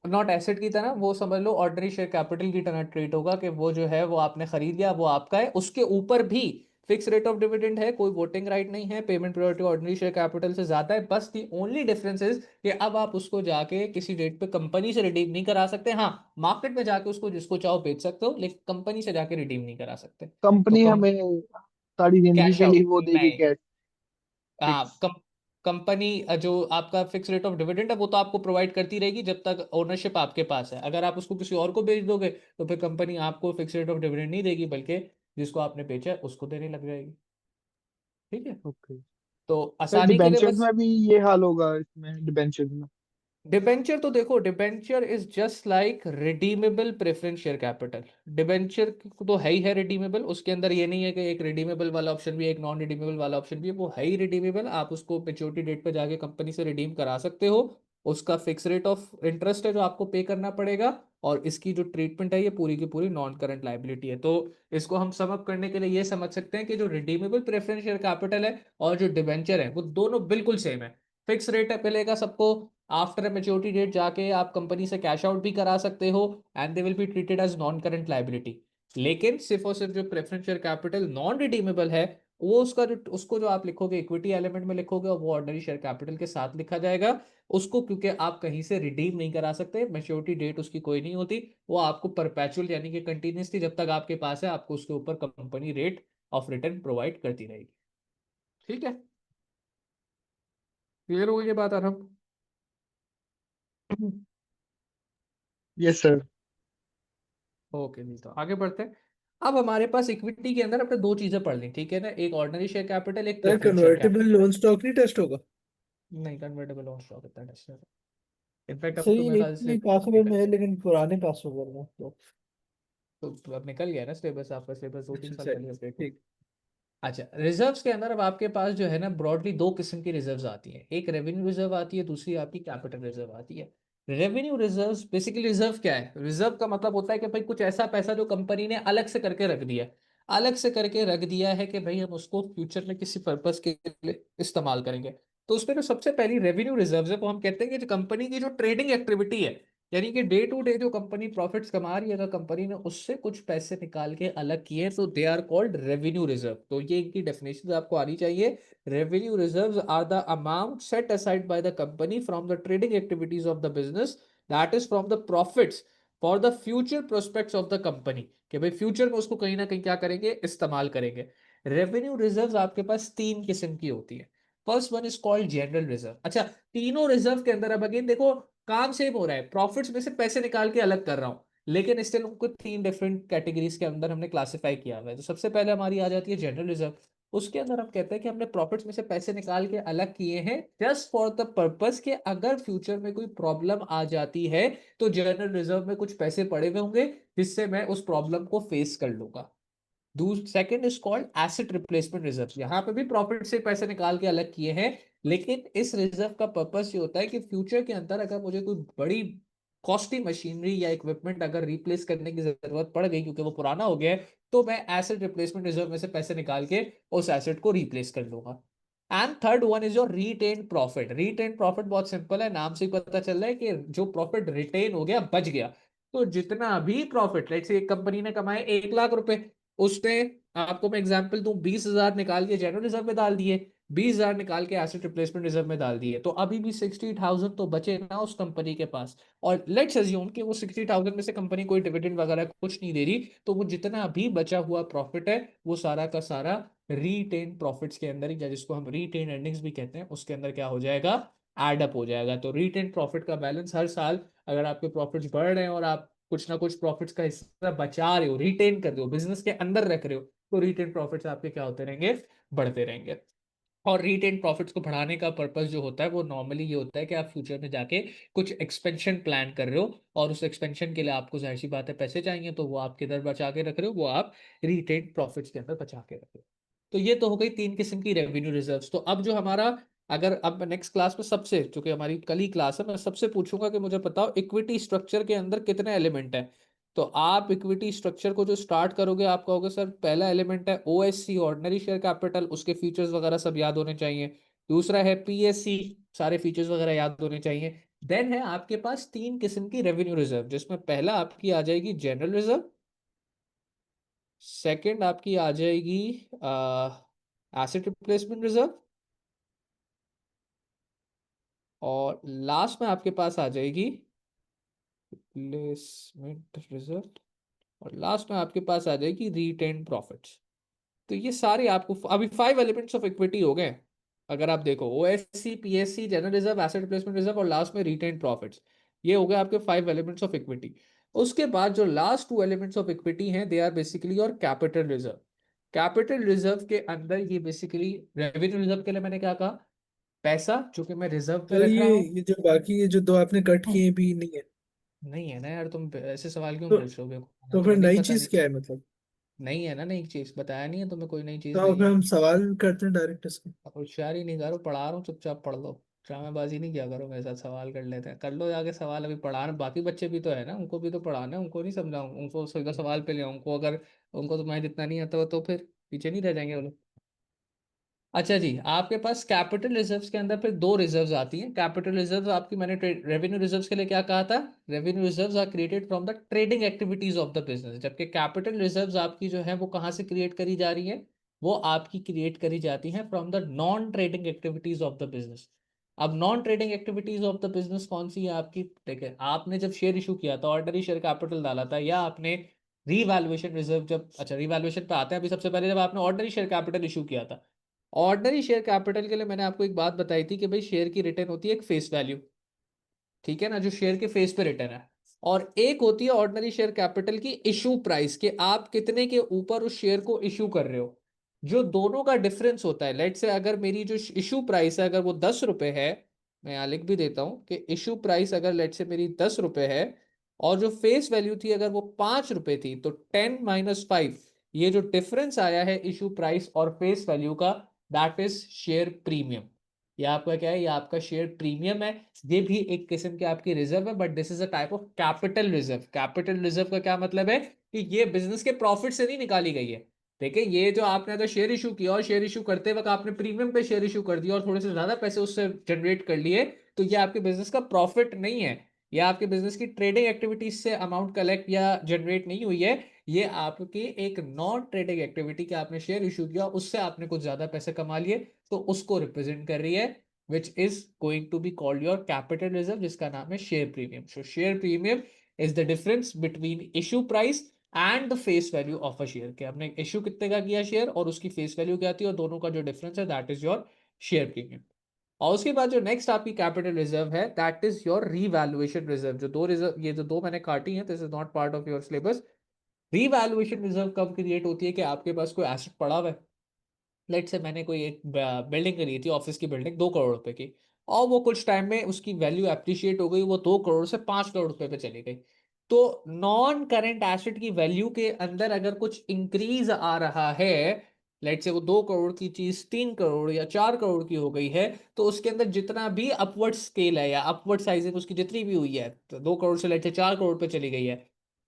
नॉट एसेट की तरह, वो समझ लो ऑर्डिनरी शेयर कैपिटल की तरह ट्रीट होगा कि वो जो है वो आपने खरीद लिया, वो आपका है। उसके ऊपर भी फिक्स रेट ऑफ डिविडेंड है, कोई वोटिंग राइट नहीं है, payment priority ordinary share capital से ज्यादा है। बस दी ओनली डिफरेंस इज कि अब आप उसको जाके किसी डेट पे कंपनी से रिडीम नहीं करा सकते। हाँ, मार्केट में जाके उसको जिसको चाहो बेच सकते हो, लेकिन कंपनी से जाके रिडीम नहीं करा सकते। तो कंपनी कम हमें सारी जिंदगी कैश के लिए आउट वो देगी नहीं। कैश हाँ, फिक्स? कंपनी जो आपका फिक्स रेट ऑफ डिविडेंड है वो तो आपको प्रोवाइड करती रहेगी जब तक ओनरशिप आपके पास है। अगर आप उसको किसी और को बेच दोगे तो फिर कंपनी आपको फिक्स रेट ऑफ डिविडेंड नहीं देगी, बल्कि जिसको आपने बेचा है उसको देने लग जाएगी। ठीक है। ओके। तो फिर आसानी के लिए डिबेंचर्स बस, में भी ये हाल होगा इसमें, डिबेंचर्स में? डिबेंचर तो देखो, debenture is just like redeemable preference share capital. Debenture तो है ही है रिडीमेबल, उसके अंदर ये नहीं है कि एक रिडीमेबल वाला ऑप्शन भी है, एक नॉन रिडीमेबल वाला ऑप्शन भी है, वो है ही रिडीमेबल। आप उसको मेच्योरिटी डेट पे जाके कंपनी से रिडीम करा सकते हो। उसका फिक्स रेट ऑफ इंटरेस्ट है जो आपको पे करना पड़ेगा, और इसकी जो ट्रीटमेंट है ये पूरी की पूरी नॉन करंट लाइबिलिटी है। तो इसको हम सम अप करने के लिए ये समझ सकते हैं कि जो रिडीमेबल प्रेफरेंस शेयर कैपिटल है और जो डिबेंचर है वो दोनों बिल्कुल सेम है। फिक्स रेट है मिलेगा सबको, आफ्टर मेच्योरिटी डेट जाके आप कंपनी से कैश आउट भी करा सकते हो, and they will be treated as non current liability. लेकिन सिर्फ और सिर्फ जो preference share capital non redeemable है, वो उसका जो उसको जो आप लिखोगे इक्विटी एलिमेंट में लिखोगे, और वो ऑर्डिनरी शेयर कैपिटल के साथ लिखा जाएगा। उसको क्योंकि आप कहीं से रिडीम नहीं करा सकते, मेच्योरिटी डेट उसकी कोई नहीं होती, वो आपको परपेचुअल यानी कि कंटिन्यूसली जब तक आपके पास है आपको उसके ऊपर company rate of return provide करती रहेगी। ठीक है, क्लियर हो गई ये बात आरंभ? Yes sir. ओके, नहीं तो आगे बढ़ते हैं। अब हमारे पास इक्विटी के अंदर अपने दो चीजें पढ़ ली, ठीक है ना, एक ऑर्डिनरी शेयर कैपिटल, एक sir preference share convertible capital. Loan stock नहीं टेस्ट होगा? नहीं, कन्वर्टेबल ऑन स्टॉक इतना टेस्ट नहीं। इनफैक्ट अब तो सही, मेरे एक ख्याल से भी पासवर्ड निकल, में है लेकिन पुराने पासवर्ड में तो। तो अब निकल गया ना सिलेबस, आपका सिलेबस 2-3 अच्छा साल सर, पहले अपडेट हुआ। ठीक। अच्छा, रिजर्व्स के अंदर अब आपके पास जो है ना ब्रॉडली दो किस्म की रिजर्व्स आती हैं, एक रेवेन्यू रिजर्व आती है, दूसरी आपकी कैपिटल रिजर्व आती है। रेवेन्यू रिजर्व्स बेसिकली, रिजर्व क्या है, रिजर्व का मतलब होता है कि भाई कुछ ऐसा पैसा जो कंपनी ने अलग से करके रख दिया है, अलग से करके रख दिया है कि भाई हम उसको फ्यूचर में किसी पर्पस के लिए इस्तेमाल करेंगे। तो उसमें जो सबसे पहली रेवेन्यू रिजर्व है वो हम कहते हैं कि जो कंपनी की जो ट्रेडिंग एक्टिविटी है, यानी कि डे टू डे जो कंपनी प्रॉफिट्स कमा रही है, अगर कंपनी ने उससे कुछ पैसे निकाल के अलग किए तो they are called revenue reserve. तो ये इनकी डेफिनेशन आपको आनी चाहिए। Revenue reserves are the amount set aside by the company from the trading activities of the business, that is from the profits for the future prospects of the company, कि भाई future में उसको कहीं ना कहीं क्या करेंगे, इस्तेमाल करेंगे। रेवेन्यू रिजर्व्स आपके पास तीन किस्म की होती है। First one is called general reserve. अच्छा, तीनों रिजर्व के अंदर अब अगेन देखो, काम सेम हो रहा है, प्रॉफिट्स में से पैसे निकाल के अलग कर रहा हूं, लेकिन स्टिल उनको तीन डिफरेंट कैटेगरीज के अंदर हमने क्लासिफाई किया हुआ है। तो सबसे पहले हमारी आ जाती है जनरल रिजर्व। उसके अंदर हम कहते हैं कि हमने प्रॉफिट्स में से पैसे निकाल के अलग किए हैं जस्ट फॉर द पर्पस कि अगर फ्यूचर में कोई प्रॉब्लम आ जाती है तो जनरल रिजर्व में कुछ पैसे पड़े हुए होंगे जिससे मैं उस प्रॉब्लम को फेस कर लूंगा। Second is called asset replacement reserve. यहाँ पे भी प्रॉफिट से पैसे निकाल के अलग किए हैं, लेकिन इस रिजर्व का पर्पस ये होता है कि फ्यूचर के अंदर अगर मुझे कोई बड़ी कॉस्टली मशीनरी या इक्विपमेंट अगर रिप्लेस करने की जरूरत पड़ गई क्योंकि वो पुराना हो गया है, तो मैं एसेट रिप्लेसमेंट रिजर्व में से पैसे निकाल के उस एसेट को रिप्लेस कर लूंगा। And third one is your retained profit. Retained profit बहुत सिंपल है, नाम से ही पता चल रहा है कि जो प्रॉफिट रिटेन हो गया, बच गया। तो जितना भी प्रॉफिट, लेट्स से एक कंपनी ने कमाए 1 लाख रुपए, उसने, आपको मैं एग्जांपल दूं, 20,000 निकाल के जनरल रिजर्व में डाल दिए, 20,000 निकाल के एसेट रिप्लेसमेंट रिजर्व में डाल दिए, तो अभी भी 60,000 तो बचे ना उस कंपनी के पास। और लेट्स अज्यूम कि वो 60,000 में से कंपनी कोई डिविडेंड वगैरह कुछ नहीं दे रही, तो वो जितना भी बचा हुआ प्रॉफिट है वो सारा का सारा रीटेन प्रॉफिट्स के अंदर ही, या जिसको हम रीटेन अर्निंग्स भी कहते हैं, उसके अंदर क्या हो जाएगा, एड अप हो जाएगा। तो रीटेन प्रॉफिट का बैलेंस हर साल, अगर आपके प्रॉफिट्स बढ़ रहे हैं और आप कुछ ना कुछ प्रॉफिट्स का हिस्सा बचा रहे हो, रिटेन कर रहे हो, बिजनेस के अंदर रख रहे हो, तो रिटेन प्रॉफिट्स आपके क्या होते रहेंगे, बढ़ते रहेंगे। और रिटेन प्रॉफिट्स को बढ़ाने का पर्पस जो होता है वो नॉर्मली ये होता है कि आप फ्यूचर में जाके कुछ एक्सपेंशन प्लान कर रहे हो, और उस एक्सपेंशन के लिए आपको जाहिर सी बात है पैसे चाहिए, तो वो आप किधर बचा के रख रहे हो, वो आप रिटेन प्रॉफिट्स के अंदर बचा के रख रहे हो। तो ये तो हो गई तीन किस्म की रेवेन्यू रिजर्व्स। तो अब जो हमारा, अगर अब नेक्स्ट क्लास में सबसे, चूंकि हमारी कल ही क्लास है, मैं सबसे पूछूंगा कि मुझे बताओ इक्विटी स्ट्रक्चर के अंदर कितने एलिमेंट है। तो आप इक्विटी स्ट्रक्चर को जो स्टार्ट करोगे आप कहोगे सर पहला एलिमेंट है ओएससी, ऑर्डिनरी शेयर कैपिटल, उसके फीचर्स वगैरह सब याद होने चाहिए। दूसरा है पीएससी, सारे फीचर्स वगैरह याद होने चाहिए। देन है आपके पास तीन किस्म की रेवेन्यू रिजर्व, जिसमें पहला आपकी आ जाएगी जनरल रिजर्व, सेकंड आपकी आ जाएगी एसेट रिप्लेसमेंट रिजर्व, और लास्ट में आपके पास आ जाएगी रिप्लेसमेंट रिजर्व, और लास्ट में आपके पास आ जाएगी रिटेन प्रॉफिट्स। तो ये सारे आपको अभी 5 एलिमेंट्स ऑफ इक्विटी हो गए। अगर आप देखो OSC, PSC, general reserve, asset replacement reserve और लास्ट में रिटेन प्रॉफिट्स, ये हो गए आपके 5 एलिमेंट्स ऑफ इक्विटी। उसके बाद जो लास्ट 2 एलिमेंट्स ऑफ इक्विटी हैं, दे आर बेसिकली और कैपिटल रिजर्व। कैपिटल रिजर्व के अंदर ये बेसिकली, रेवेन्यू रिजर्व के लिए मैंने क्या कहा, पैसा जो कि मैं रिजर्व पे तो रख रहा ये जो बाकी ये जो दो आपने कट हूँ। किए भी नहीं है? नहीं है ना यार, तुम ऐसे सवाल क्यों तो पूछ रहे हो, बेवकूफ? तो फिर तुम्हें नहीं नई पता? चीज नहीं, क्या है मतलब? नहीं है ना नई चीज, बताया नहीं है तुम्हें, कोई नई चीज तो नहीं फिर है। हम सवाल करते हैं डायरेक्ट इसके। होशियारी नहीं करो, पढ़ा रहा हूँ, चुपचाप पढ़ लो। ड्रामेबाजी नहीं किया करो मेरे साथ, सवाल कर लेते हैं, कर लो जाके सवाल। अभी पढ़ाना बाकी बच्चे भी तो है ना, उनको भी तो पढ़ाना है, उनको नहीं समझाऊँ, उनको सीधा सवाल पे ले आऊँ। उनको अगर, उनको तुम्हारे जितना नहीं आता हो तो फिर पीछे नहीं रह जाएंगे वो लोग। अच्छा जी, आपके पास कैपिटल रिजर्व्स के अंदर फिर दो रिजर्व्स आती हैं। कैपिटल रिजर्व्स आपकी, मैंने रेवेन्यू रिजर्व्स के लिए क्या कहा था, revenue reserves are created from the trading activities of the business, जबकि कैपिटल रिजर्व्स आपकी जो है वो कहाँ से क्रिएट करी जा रही है, वो आपकी क्रिएट करी जाती है from the non trading activities of the business. अब non trading activities of the business कौन सी है आपकी? देखिए, आपने जब शेयर इशू किया था, ऑर्डिनरी शेयर कैपिटल डाला था, या आपने रीवैल्यूएशन रिजर्व जब, अच्छा रीवैल्यूएशन पे आते हैं अभी। सबसे पहले जब आपने ऑर्डिनरी शेयर कैपिटल इशू किया था, ऑर्डिनरी शेयर कैपिटल के लिए मैंने आपको एक बात बताई थी कि भाई शेयर की रिटर्न होती है एक फेस वैल्यू, ठीक है ना, जो शेयर के फेस पे रिटर्न है, और एक होती है ऑर्डिनरी शेयर कैपिटल की इशू प्राइस, के आप कितने के ऊपर उस शेयर को इशू कर रहे हो। जो दोनों का डिफरेंस होता है, लेट से अगर मेरी जो इशू प्राइस है अगर वो 10 रुपए है, मैं यहाँ लिख भी देता हूँ कि इशू प्राइस अगर लेट से मेरी 10 रुपए है, और जो फेस वैल्यू थी अगर वो 5 रुपए थी, तो 10 - 5, ये जो डिफरेंस आया है इशू प्राइस और फेस वैल्यू का, दैट इज शेयर प्रीमियम। ये आपका क्या है, ये आपका शेयर प्रीमियम है। ये भी एक किस्म की आपकी रिजर्व है, but this is a type of capital reserve. Capital reserve का क्या मतलब है कि ये बिजनेस के प्रॉफिट से नहीं निकाली गई है। देखिए, ये जो आपने अगर शेयर इशू किया और शेयर इशू करते वक्त आपने प्रीमियम पे शेयर इशू कर दिया और थोड़े से ज्यादा पैसे उससे जनरेट कर लिए, तो ये आपके बिजनेस का प्रॉफिट नहीं है। ये आपके बिजनेस की ट्रेडिंग एक्टिविटीज से अमाउंट कलेक्ट या जनरेट नहीं हुई है। ये आपकी एक नॉन ट्रेडिंग एक्टिविटी के आपने शेयर इशू किया, उससे आपने कुछ ज्यादा पैसे कमा लिए, तो उसको रिप्रेजेंट कर रही है, which is going to be called your capital reserve, जिसका नाम है share premium. So share premium is the difference between issue price and the face value of a share, कि आपने इशू कितने का किया शेयर और उसकी फेस वैल्यू क्या थी, और दोनों का जो डिफरेंस है, that is your share premium. और उसके बाद जो नेक्स्ट आपकी कैपिटल रिजर्व है, that is your revaluation reserve. जो दो रिजर्व, ये जो दो मैंने काटी है, this is not part of your syllabus. Revaluation reserve कब क्रिएट होती है कि आपके पास कोई एसेट पड़ा हुआ है, लेट से मैंने कोई एक बिल्डिंग करी थी, ऑफिस की बिल्डिंग 2 करोड़ रुपए की, और वो कुछ टाइम में उसकी वैल्यू एप्रिशिएट हो गई, वो 2 करोड़ से 5 करोड़ रुपए पे चली गई। तो नॉन करेंट एसेट की वैल्यू के अंदर अगर कुछ इंक्रीज आ रहा है, लेट से वो 2 करोड़ की चीज 3 करोड़ या 4 करोड़ की हो गई है, तो उसके अंदर जितना भी अपवर्ड स्केल है या अपवर्ड साइजिंग उसकी जितनी भी हुई है, तो 2 करोड़ से लेट से 4 करोड़ पे चली गई है,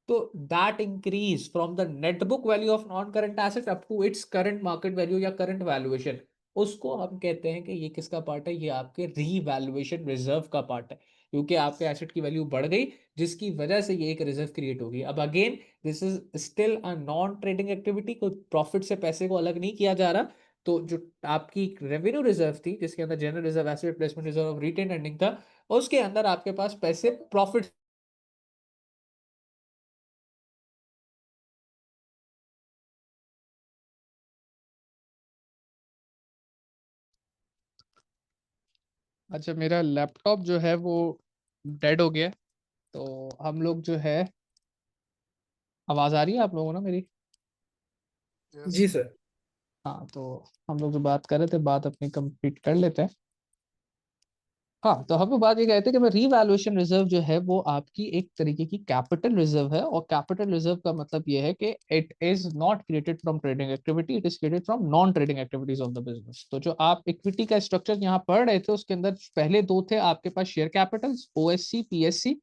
तो that increase from the net book value of non current asset up to its current market value या करंट वैल्यूएशन, उसको हम कहते हैं कि ये किसका पार्ट है, ये आपके रीवैल्यूएशन रिजर्व का पार्ट है, क्योंकि आपके एसेट की वैल्यू बढ़ गई, जिसकी वजह से ये एक रिजर्व क्रिएट होगी। अब again, this is still a non trading activity, कोई प्रॉफिट से पैसे को अलग नहीं किया जा रहा। तो जो आपकी रेवेन्यू रिजर्व थी, जिसके अंदर general reserve, asset replacement reserve और रिटेन अर्निंग था, उसके अंदर आपके पास पैसे प्रॉफिट। अच्छा, मेरा लैपटॉप जो है वो डेड हो गया, तो हम लोग जो है, आवाज आ रही है आप लोगों को ना मेरी? जी सर। हाँ, तो हम लोग जो बात कर रहे थे, बात अपनी कंप्लीट कर लेते हैं। हाँ, तो हम लोग बात ये कहते हैं कि रीवैल्यूएशन रिजर्व जो है वो आपकी एक तरीके की कैपिटल रिजर्व है, और कैपिटल रिजर्व का मतलब ये है कि it is not created from trading activity, it is created from non trading activities of the business. तो जो आप इक्विटी का स्ट्रक्चर यहाँ पढ़ रहे थे, उसके अंदर पहले दो थे आपके पास शेयर कैपिटल, ओएससी, पीएससी,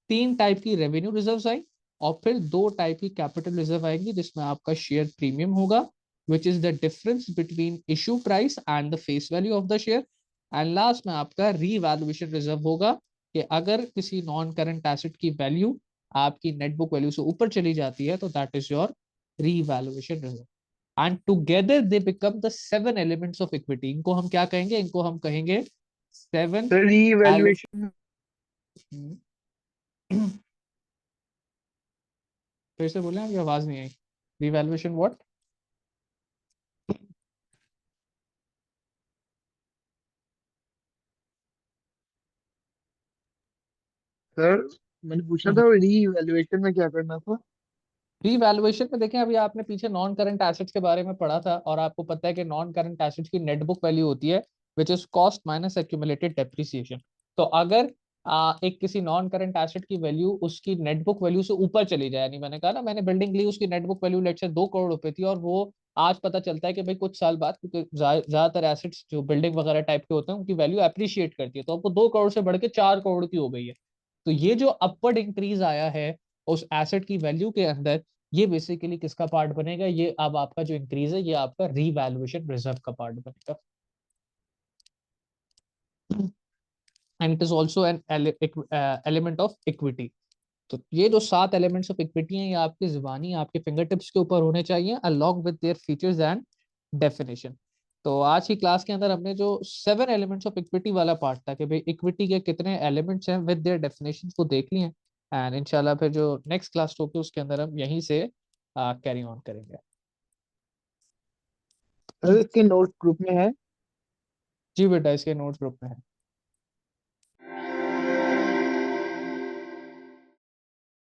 तीन टाइप की रेवेन्यू रिजर्व आई, और फिर दो टाइप की कैपिटल रिजर्व आएंगी, जिसमें आपका शेयर प्रीमियम होगा, which is the difference between issue price and the face value of the share, and last में आपका रीवैल्यूएशन रिजर्व होगा, कि अगर किसी नॉन करंट एसेट की वैल्यू आपकी नेट बुक वैल्यू से ऊपर चली जाती है तो that is your revaluation reserve. And together they become the 7 elements of equity. इनको हम क्या कहेंगे? इनको हम कहेंगे 7 सर रीवैल्यूएशन फिर से बोले, आपकी आवाज नहीं आई। Revaluation what? सर मैंने पूछा था रीवैल्यूएशन में क्या करना था। रीवैल्यूएशन में देखें, अभी आपने पीछे नॉन करंट एसेट्स के बारे में पढ़ा था और आपको पता है कि नॉन करंट एसेट्स की नेट बुक वैल्यू होती है which is cost minus accumulated depreciation. तो अगर एक किसी नॉन करंट एसेट की वैल्यू उसकी नेट बुक वैल्यू से ऊपर चली जाए, यानी मैंने कहा ना, मैंने बिल्डिंग ली, उसकी नेट बुक वैल्यू लेट से 2 करोड़ रुपए थी और वो आज पता चलता है कि भाई कुछ साल बाद, क्योंकि ज्यादातर एसेट्स जो बिल्डिंग वगैरह टाइप के होते हैं उनकी वैल्यू अप्रिशिएट करती है, तो आपको 2 करोड़ से बढ़ के 4 करोड़ की हो गई है। तो ये जो अपवर्ड इंक्रीज आया है उस एसेट की वैल्यू के अंदर, ये बेसिकली किसका पार्ट बनेगा? ये अब आपका जो इंक्रीज है ये आपका रीवैल्यूएशन रिजर्व का पार्ट बनेगा। And it is also an element of equity. तो ये जो 7 एलिमेंट्स ऑफ इक्विटी हैं ये आपकी जुबानी, आपके फिंगर टिप्स के ऊपर होने चाहिए along with their features and definition. तो आज की क्लास के अंदर हमने जो 7 एलिमेंट्स ऑफ इक्विटी वाला पार्ट था कि भाई इक्विटी के कितने एलिमेंट्स हैं विद देयर डेफिनेशन को देख लिए। एंड इंशाल्लाह फिर जो नेक्स्ट क्लास होगी उसके अंदर हम यहीं से कैरी ऑन करेंगे। सर इसके नोट्स ग्रुप में है। जी बेटा, इसके नोट्स ग्रुप में है।